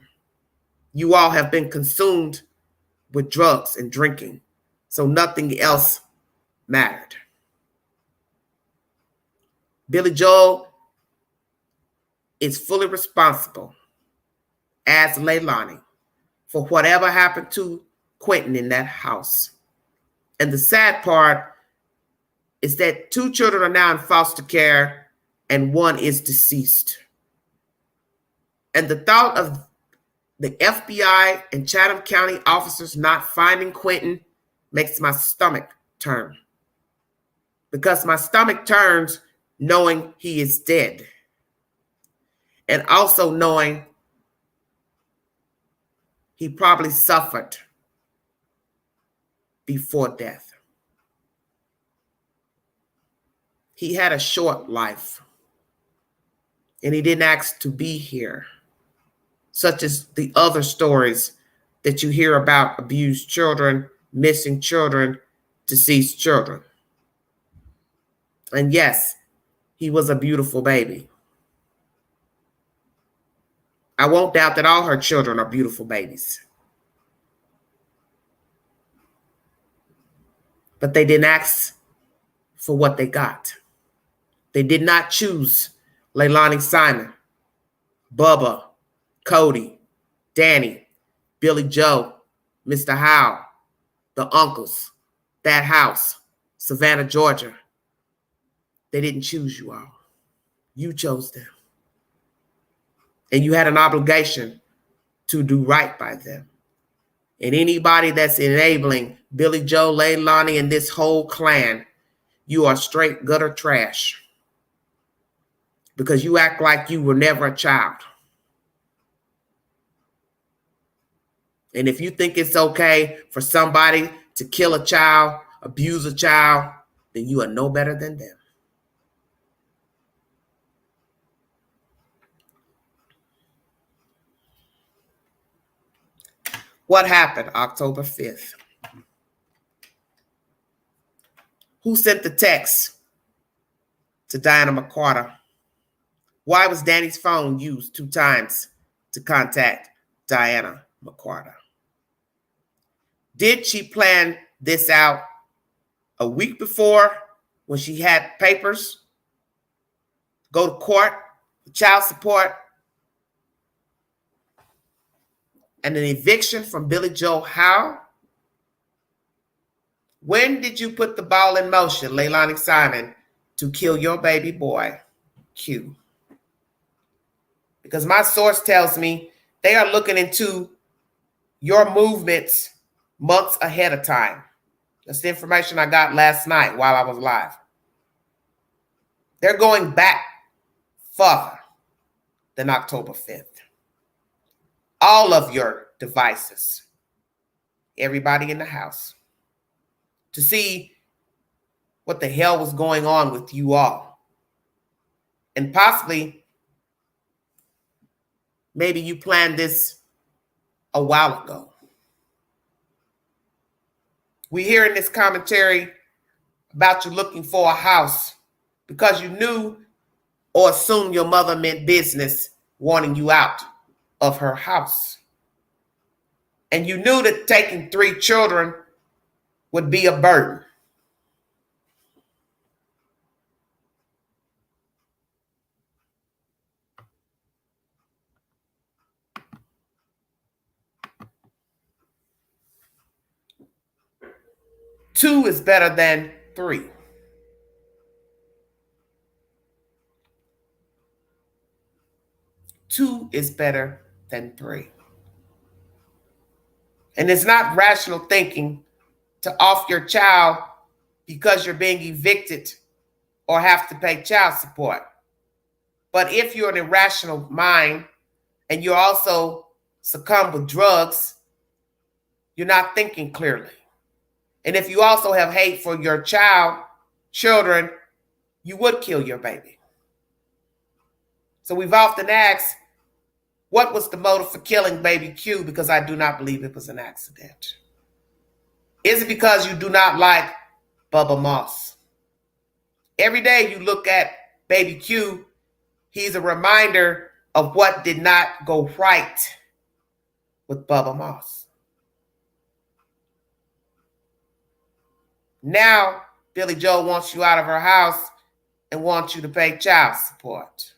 S1: You all have been consumed with drugs and drinking, so nothing else mattered. Billy Joel is fully responsible, as Leilani, for whatever happened to Quentin in that house. And the sad part is that 2 children are now in foster care and 1 is deceased. And the thought of the FBI and Chatham County officers not finding Quentin makes my stomach turn. Because my stomach turns knowing he is dead. And also knowing he probably suffered before death. He had a short life. And he didn't ask to be here. Such as the other stories that you hear about abused children, missing children, deceased children. And yes, he was a beautiful baby. I won't doubt that all her children are beautiful babies. But they didn't ask for what they got. They did not choose Leilani Simon, Bubba, Cody, Danny, Billy Joe, Mr. Howe, the uncles, that house, Savannah, Georgia. They didn't choose you all. You chose them. And you had an obligation to do right by them. And anybody that's enabling Billy Joe, Leilani, and this whole clan, you are straight gutter trash. Because you act like you were never a child. And if you think it's okay for somebody to kill a child, abuse a child, then you are no better than them. What happened October 5th? Who sent the text to Diana Mccarta? Why was Danny's phone used 2 times to contact Diana Mccarta? Did she plan this out a week before when she had papers, go to court, child support, and an eviction from Billy Joe Howe? When did you put the ball in motion, Leilani Simon, to kill your baby boy, Q? Because my source tells me they are looking into your movements months ahead of time. That's the information I got last night while I was live. They're going back further than October 5th. All of your devices, everybody in the house, to see what the hell was going on with you all. And possibly, maybe you planned this a while ago. We hear in this commentary about you looking for a house because you knew or assumed your mother meant business wanting you out of her house. And you knew that taking 3 children would be a burden. Two is better than 3. Two is better than 3. And it's not rational thinking to off your child because you're being evicted or have to pay child support. But if you're an irrational mind and you also succumb with drugs, you're not thinking clearly. And if you also have hate for your children, you would kill your baby. So we've often asked, what was the motive for killing baby Q? Because I do not believe it was an accident. Is it because you do not like Bubba Moss? Every day you look at baby Q He's a reminder of what did not go right with Bubba Moss. Now, Billy Joel wants you out of her house and wants you to pay child support.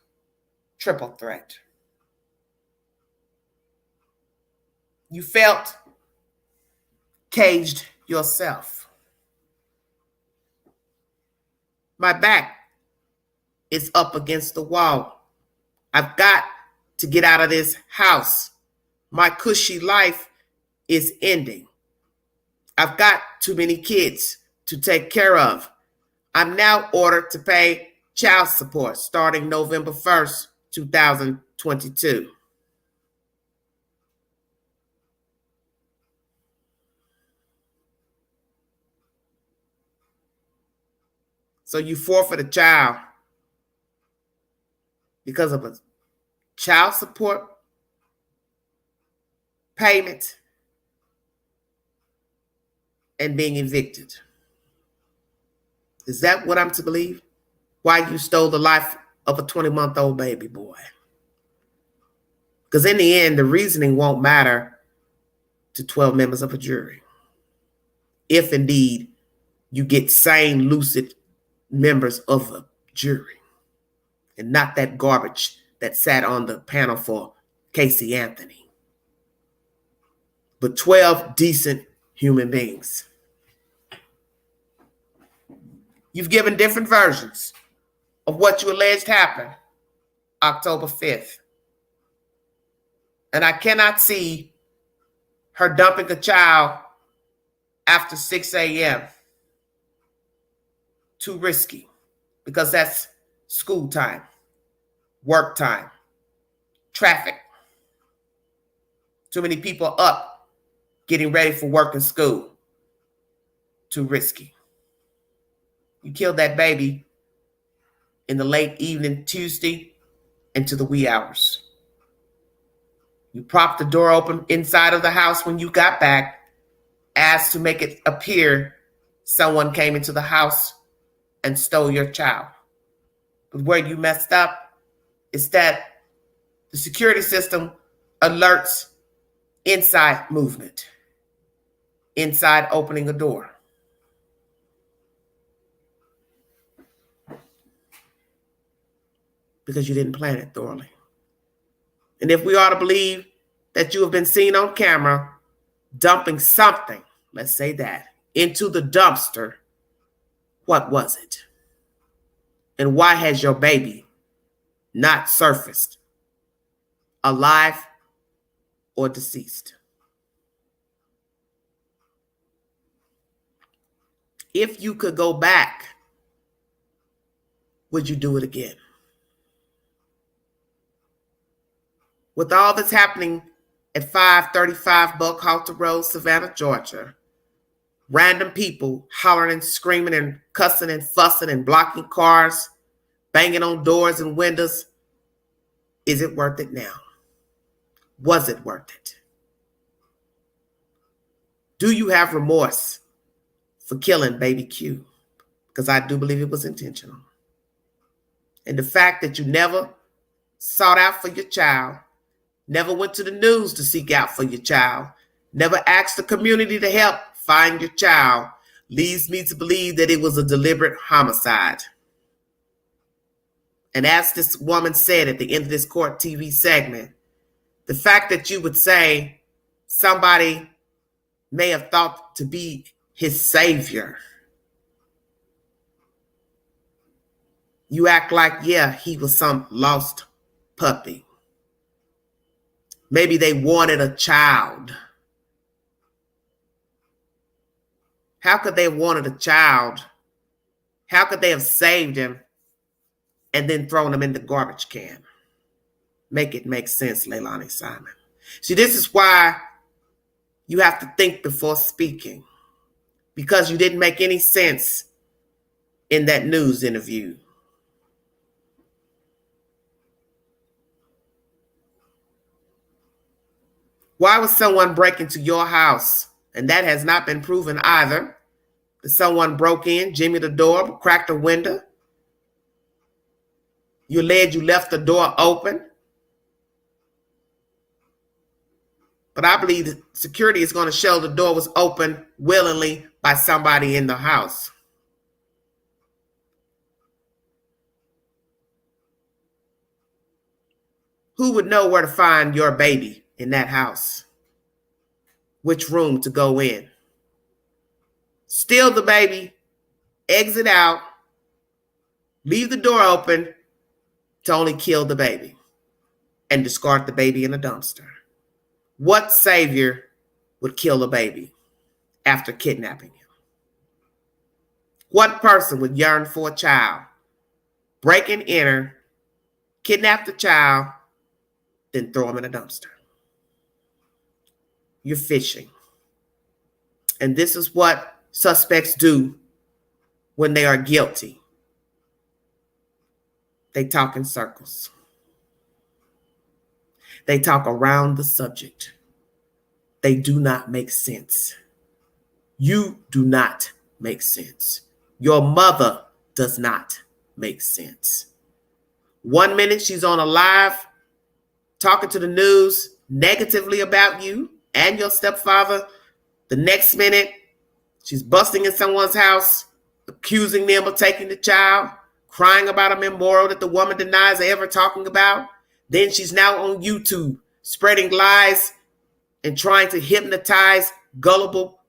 S1: Triple threat. You felt caged yourself. My back is up against the wall. I've got to get out of this house. My cushy life is ending. I've got too many kids to take care of. I'm now ordered to pay child support starting November 1st, 2022. So you forfeit a child because of a child support payment and being evicted. Is that what I'm to believe? Why you stole the life of a 20-month-old baby boy? Because in the end, the reasoning won't matter to 12 members of a jury. If indeed you get sane, lucid members of a jury and not that garbage that sat on the panel for Casey Anthony, but 12 decent human beings. You've given different versions of what you alleged happened October 5th. And I cannot see her dumping a child after 6 a.m. Too risky, because that's school time, work time, traffic. Too many people up getting ready for work and school. Too risky. You killed that baby in the late evening Tuesday into the wee hours. You propped the door open inside of the house when you got back, asked to make it appear someone came into the house and stole your child. But where you messed up is that the security system alerts inside movement, inside opening a door. Because you didn't plan it thoroughly. And if we are to believe that you have been seen on camera dumping something, let's say that, into the dumpster, what was it? And why has your baby not surfaced, alive or deceased? If you could go back, would you do it again? With all that's happening at 535 Buckhalter Road, Savannah, Georgia, random people hollering and screaming and cussing and fussing and blocking cars, banging on doors and windows, is it worth it now? Was it worth it? Do you have remorse for killing baby Q? Because I do believe it was intentional. And the fact that you never sought out for your child, never went to the news to seek out for your child, never asked the community to help find your child, leads me to believe that it was a deliberate homicide. And as this woman said at the end of this court TV segment, the fact that you would say somebody may have thought to be his savior, you act like, yeah, he was some lost puppy. Maybe they wanted a child. How could they have wanted a child? How could they have saved him and then thrown him in the garbage can? Make it make sense, Leilani Simon. See, this is why you have to think before speaking, because you didn't make any sense in that news interview. Why would someone break into your house? And that has not been proven either. That someone broke in, jimmied the door, cracked a window. You left the door open. But I believe that security is going to show the door was open willingly by somebody in the house. Who would know where to find your baby in that house? Which room to go in? Steal the baby, exit out, leave the door open to only kill the baby and discard the baby in a dumpster. What savior would kill a baby after kidnapping him? What person would yearn for a child, break and enter, kidnap the child, then throw him in a dumpster? You're fishing. And this is what suspects do when they are guilty. They talk in circles. They talk around the subject. They do not make sense. You do not make sense. Your mother does not make sense. 1 minute she's on a live talking to the news negatively about you and your stepfather. The next minute she's busting in someone's house, accusing them of taking the child, crying about a memorial that the woman denies ever talking about. Then she's now on YouTube spreading lies and trying to hypnotize gullible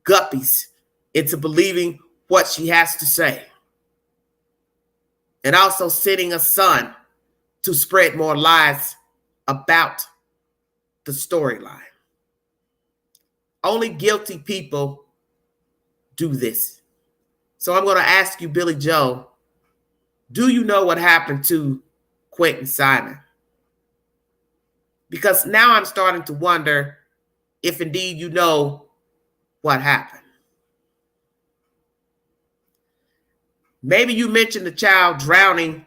S1: guppies into believing what she has to say. And also sending a son to spread more lies about the storyline. Only guilty people do this. So I'm going to ask you, Billy Joe, do you know what happened to Quentin Simon? Because now I'm starting to wonder if indeed you know what happened. Maybe you mentioned the child drowning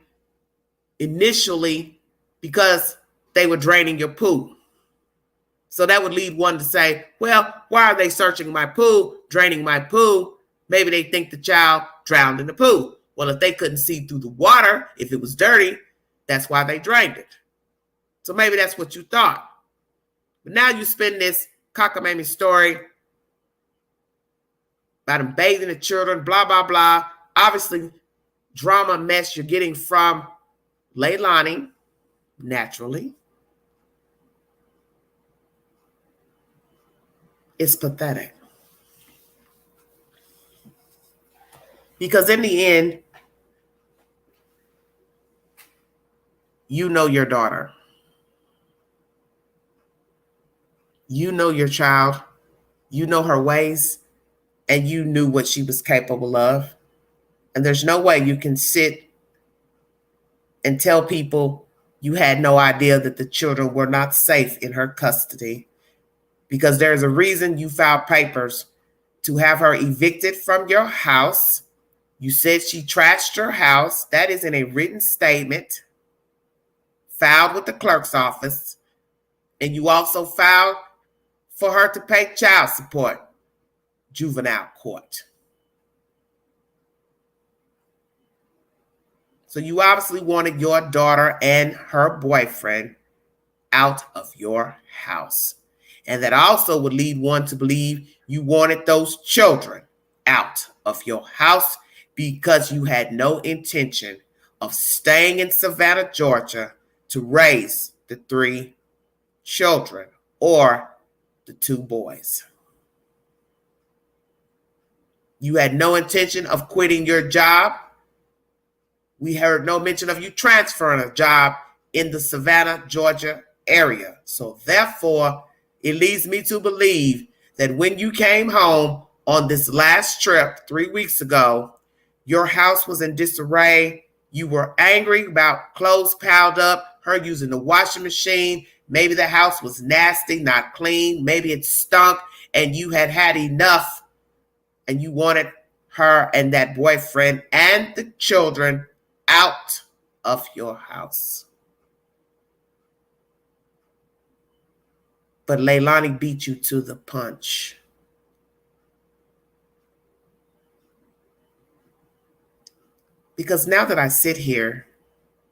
S1: initially because they were draining your pool. So that would lead one to say, well, why are they searching my pool, draining my pool? Maybe they think the child drowned in the pool. Well, if they couldn't see through the water, if it was dirty, that's why they drained it. So maybe that's what you thought. But now you spin this cockamamie story about him bathing the children, blah, blah, blah. Obviously, drama mess you're getting from Leilani, naturally. It's pathetic. Because in the end, you know your daughter. You know your child. You know her ways. And you knew what she was capable of. And there's no way you can sit and tell people you had no idea that the children were not safe in her custody, because there's a reason you filed papers to have her evicted from your house. You said she trashed your house. That is in a written statement filed with the clerk's office. And you also filed for her to pay child support, juvenile court. So you obviously wanted your daughter and her boyfriend out of your house. And that also would lead one to believe you wanted those children out of your house because you had no intention of staying in Savannah, Georgia to raise the 3 children or the 2 boys. You had no intention of quitting your job. We heard no mention of you transferring a job in the Savannah, Georgia area. So therefore, it leads me to believe that when you came home on this last trip 3 weeks ago, your house was in disarray. You were angry about clothes piled up, her using the washing machine. Maybe the house was nasty, not clean. Maybe it stunk and you had had enough and you wanted her and that boyfriend and the children out of your house. But Leilani beat you to the punch. Because now that I sit here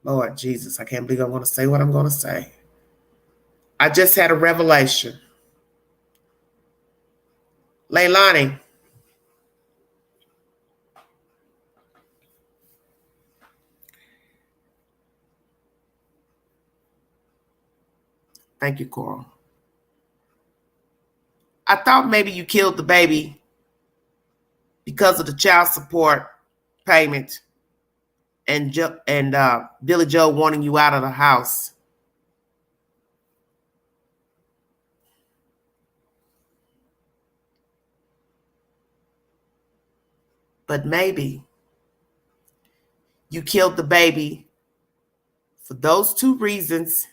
S1: Lord Jesus, I can't believe I'm going to say what I'm going to say. I just had a revelation. Leilani, thank you, Coral. I thought maybe you killed the baby because of the child support payment and Billy Joe wanting you out of the house. But maybe you killed the baby for those two reasons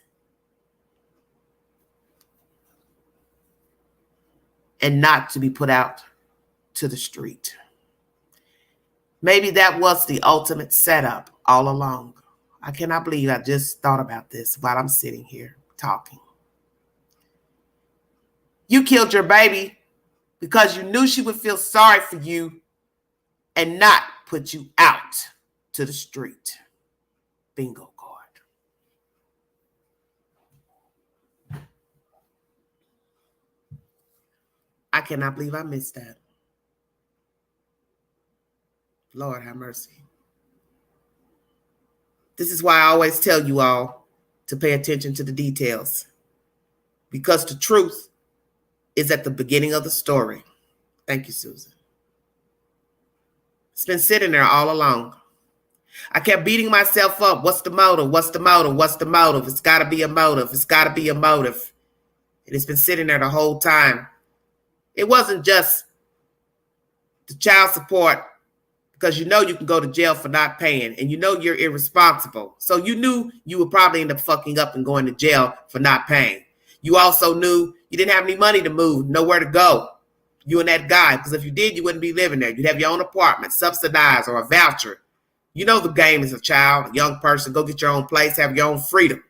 S1: and not to be put out to the street. Maybe that was the ultimate setup all along. I cannot believe I just thought about this while I'm sitting here talking. You killed your baby because you knew she would feel sorry for you and not put you out to the street. Bingo card. I cannot believe I missed that. Lord have mercy. This is why I always tell you all to pay attention to the details, because the truth is at the beginning of the story. Thank you, Susan. It's been sitting there all along. I kept beating myself up. What's the motive? What's the motive? What's the motive? It's got to be a motive. It's got to be a motive. And it's been sitting there the whole time. It wasn't just the child support, because you know you can go to jail for not paying, and you know you're irresponsible. So you knew you would probably end up fucking up and going to jail for not paying. You also knew you didn't have any money to move, nowhere to go. You and that guy, because if you did, you wouldn't be living there. You'd have your own apartment, subsidized, or a voucher. You know the game as a child, a young person, go get your own place, have your own freedom.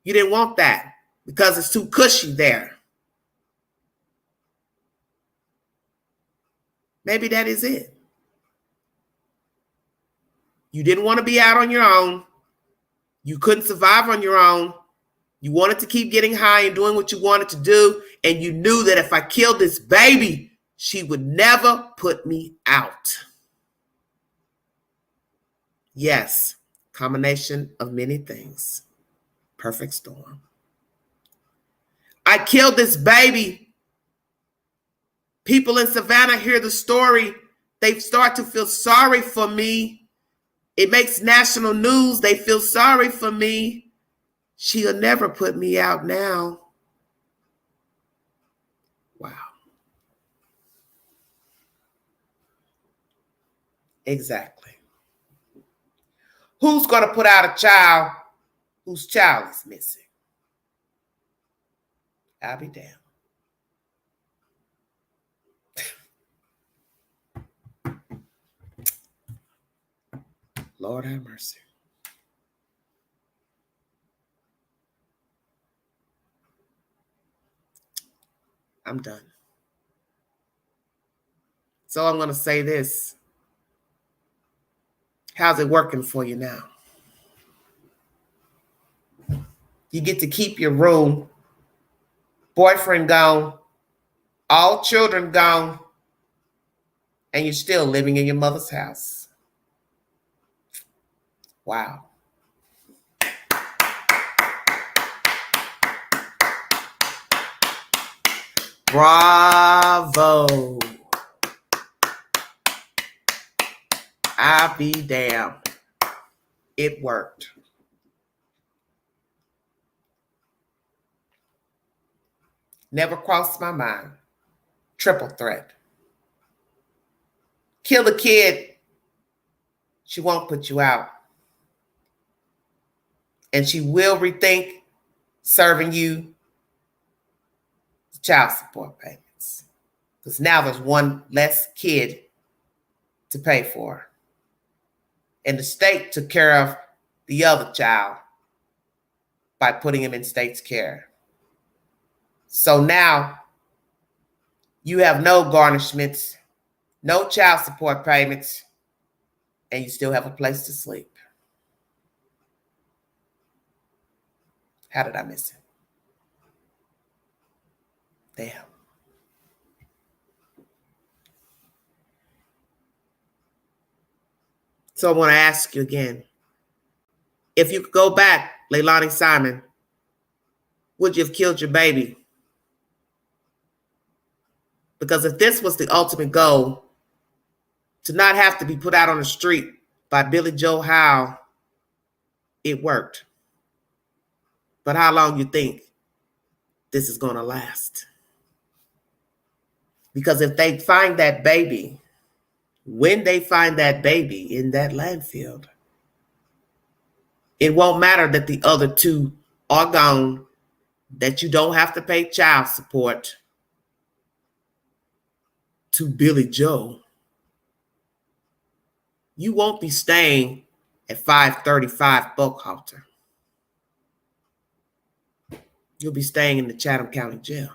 S1: You didn't want that because it's too cushy there. Maybe that is it. You didn't want to be out on your own. You couldn't survive on your own. You wanted to keep getting high and doing what you wanted to do. And you knew that if I killed this baby, she would never put me out. Yes, combination of many things. Perfect storm. I killed this baby. People in Savannah hear the story. They start to feel sorry for me. It makes national news. They feel sorry for me. She'll never put me out now. Wow. Exactly. Who's going to put out a child whose child is missing? I'll be damned. Lord have mercy. I'm done. So I'm going to say this. How's it working for you now? You get to keep your room. Boyfriend gone. All children gone. And you're still living in your mother's house. Wow. Bravo. I'll be damned. It worked. Never crossed my mind. Triple threat. Kill the kid. She won't put you out. And she will rethink serving you child support payments. Because now there's one less kid to pay for. And the state took care of the other child by putting him in state's care. So now you have no garnishments, no child support payments, and you still have a place to sleep. How did I miss it? Damn. So I want to ask you again. If you could go back, Leilani Simon, would you have killed your baby? Because if this was the ultimate goal, to not have to be put out on the street by Billy Joe Howe, it worked. But how long you think this is going to last? Because if they find that baby, when they find that baby in that landfill, it won't matter that the other two are gone, that you don't have to pay child support to Billy Joe. You won't be staying at 535 Buckhalter. You'll be staying in the Chatham County Jail.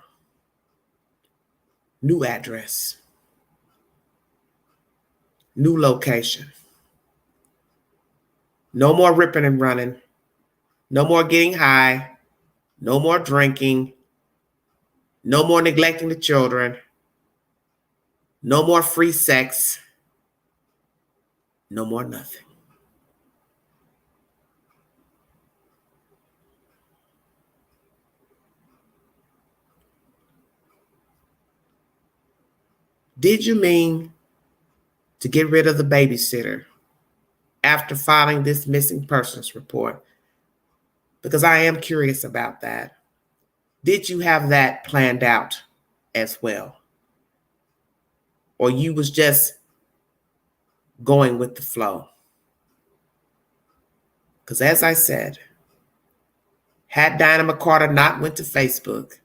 S1: New address. New location. No more ripping and running. No more getting high. No more drinking. No more neglecting the children. No more free sex. No more nothing. Did you mean to get rid of the babysitter after filing this missing persons report? Because I am curious about that. Did you have that planned out as well? Or you was just going with the flow? Because as I said, had Dinah Mccarta not went to Facebook,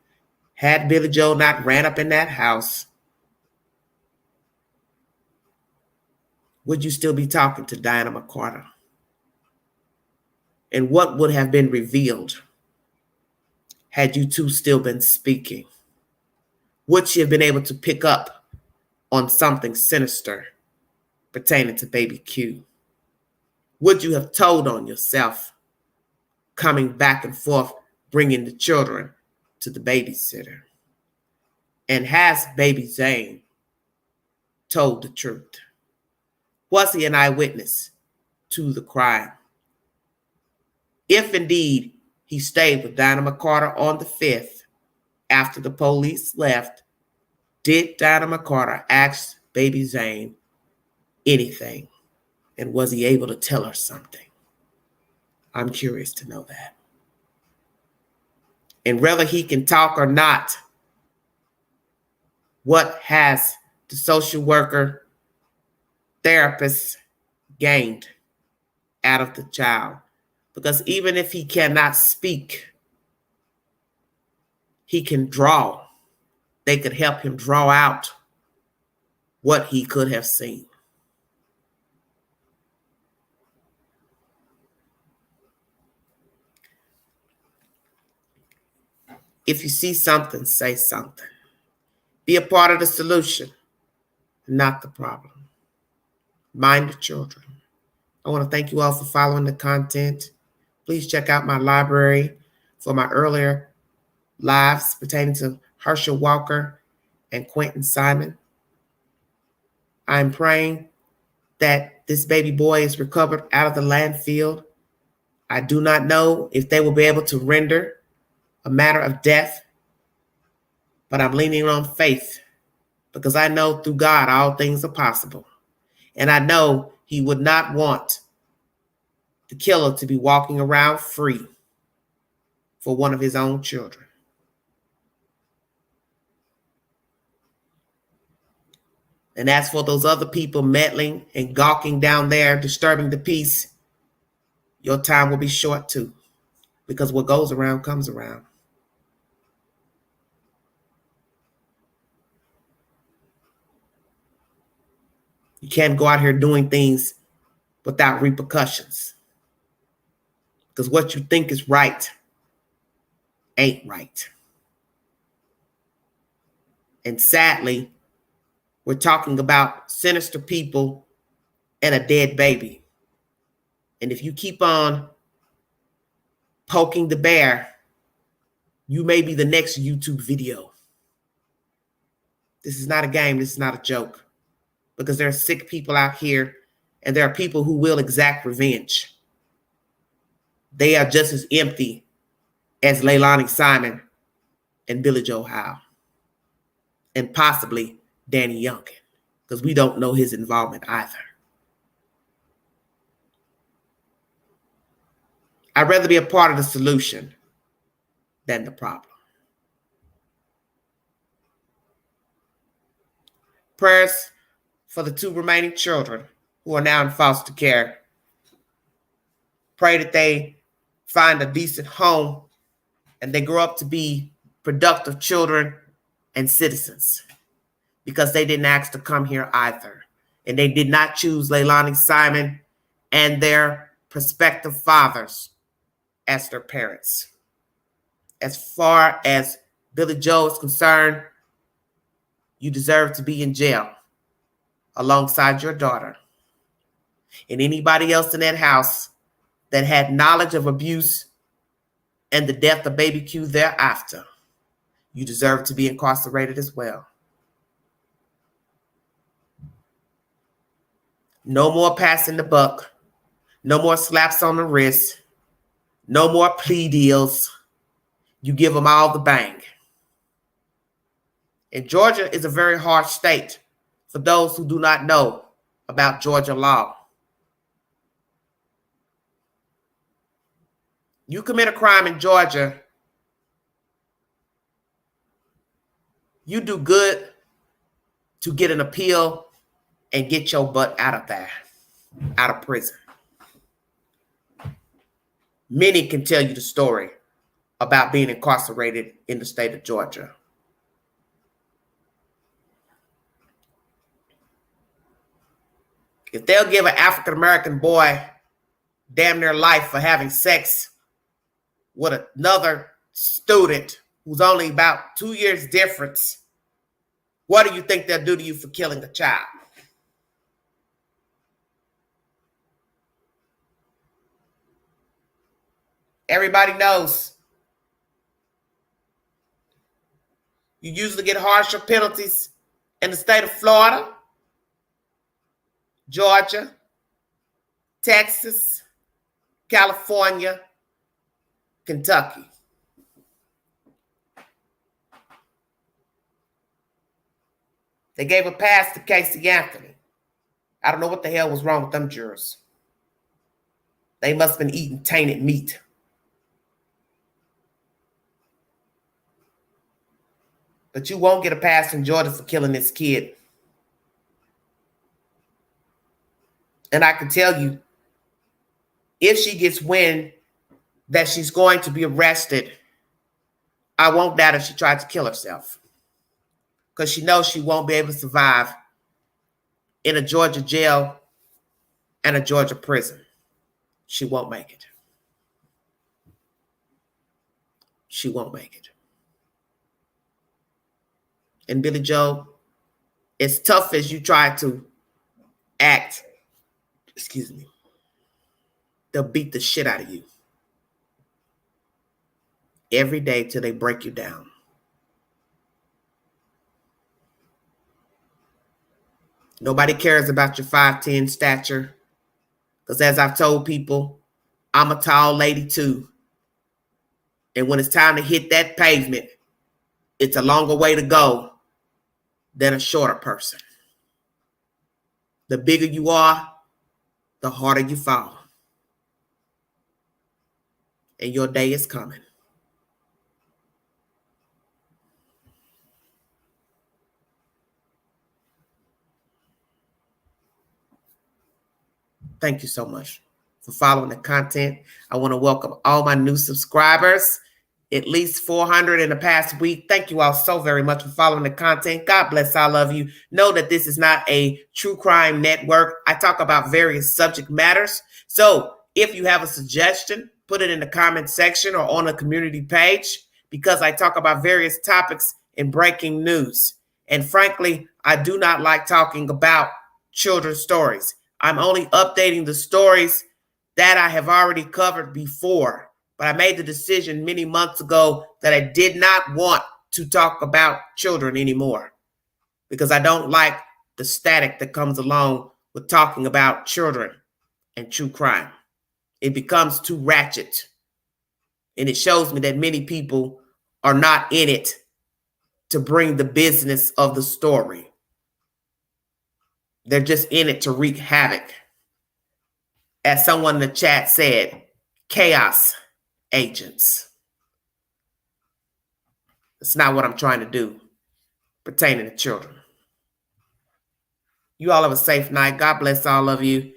S1: had Billy Joe not ran up in that house, would you still be talking to Dinah Mccarta? And what would have been revealed had you two still been speaking? Would she have been able to pick up on something sinister pertaining to baby Q? Would you have told on yourself, coming back and forth, bringing the children to the babysitter? And has baby Zane told the truth? Was he an eyewitness to the crime? If indeed he stayed with Dinah Mccarta on the 5th after the police left, did Dinah Mccarta ask baby Zane anything? And was he able to tell her something? I'm curious to know that. And whether he can talk or not, what has the social worker, therapist gained out of the child? Because even if he cannot speak, he can draw. They could help him draw out what he could have seen. If you see something, say something. Be a part of the solution, not the problem. Mind the children. I want to thank you all for following the content. Please check out my library for my earlier lives pertaining to Herschel Walker and Quentin Simon. I'm praying that this baby boy is recovered out of the landfill. I do not know if they will be able to render a matter of death, but I'm leaning on faith because I know through God all things are possible. And I know he would not want the killer to be walking around free for one of his own children. And as for those other people meddling and gawking down there, disturbing the peace, your time will be short too, because what goes around comes around. You can't go out here doing things without repercussions, because what you think is right ain't right. And sadly, we're talking about sinister people and a dead baby. And if you keep on poking the bear, You may be the next YouTube video. This is not a game. This is not a joke. Because there are sick people out here, and there are people who will exact revenge. They are just as empty as Leilani Simon and Billy Joe Howe, and possibly Danny Youngkin, because we don't know his involvement either. I'd rather be a part of the solution than the problem. Prayers for the 2 remaining children who are now in foster care. Pray that they find a decent home and they grow up to be productive children and citizens, because they didn't ask to come here either. And they did not choose Leilani Simon and their prospective fathers as their parents. As far as Billy Joe is concerned, you deserve to be in jail alongside your daughter. And anybody else in that house that had knowledge of abuse and the death of baby Q thereafter, you deserve to be incarcerated as well. No more passing the buck. No more slaps on the wrist. No more plea deals. You give them all the bang. And Georgia is a very harsh state for those who do not know about Georgia law. You commit a crime in Georgia, you do good to get an appeal and get your butt out of there, out of prison. Many can tell you the story about being incarcerated in the state of Georgia. If they'll give an African-American boy damn near life for having sex with another student who's only about 2 years difference, what do you think they'll do to you for killing a child? Everybody knows you usually get harsher penalties in the state of Florida, Georgia, Texas, California, Kentucky. They gave a pass to Casey Anthony. I don't know what the hell was wrong with them jurors. They must have been eating tainted meat. But you won't get a pass in Georgia for killing this kid. And I can tell you, if she gets wind that she's going to be arrested, I won't doubt if she tried to kill herself, because she knows she won't be able to survive in a Georgia jail and a Georgia prison. She won't make it. She won't make it. And Billy Joe, as tough as you try to act, they'll beat the shit out of you every day till they break you down. Nobody cares about your 5'10" stature, because as I've told people, I'm a tall lady too. And when it's time to hit that pavement, it's a longer way to go than a shorter person. The bigger you are, the harder you fall. And your day is coming. Thank you so much for following the content. I want to welcome all my new subscribers, at least 400 in the past week. Thank you all so very much for following the content. God bless all of you. Know that this is not a true crime network. I talk about various subject matters. So if you have a suggestion, put it in the comment section or on a community page, because I talk about various topics in breaking news. And frankly, I do not like talking about children's stories. I'm only updating the stories that I have already covered before. But I made the decision many months ago that I did not want to talk about children anymore because I don't like the static that comes along with talking about children and true crime. It becomes too ratchet. And it shows me that many people are not in it to bring the business of the story. They're just in it to wreak havoc. As someone in the chat said, chaos agents. It's not what I'm trying to do pertaining to children. You all have a safe night. God bless all of you.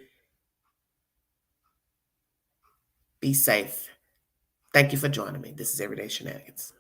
S1: Be safe. Thank you for joining me. This is Everyday Shenanigans.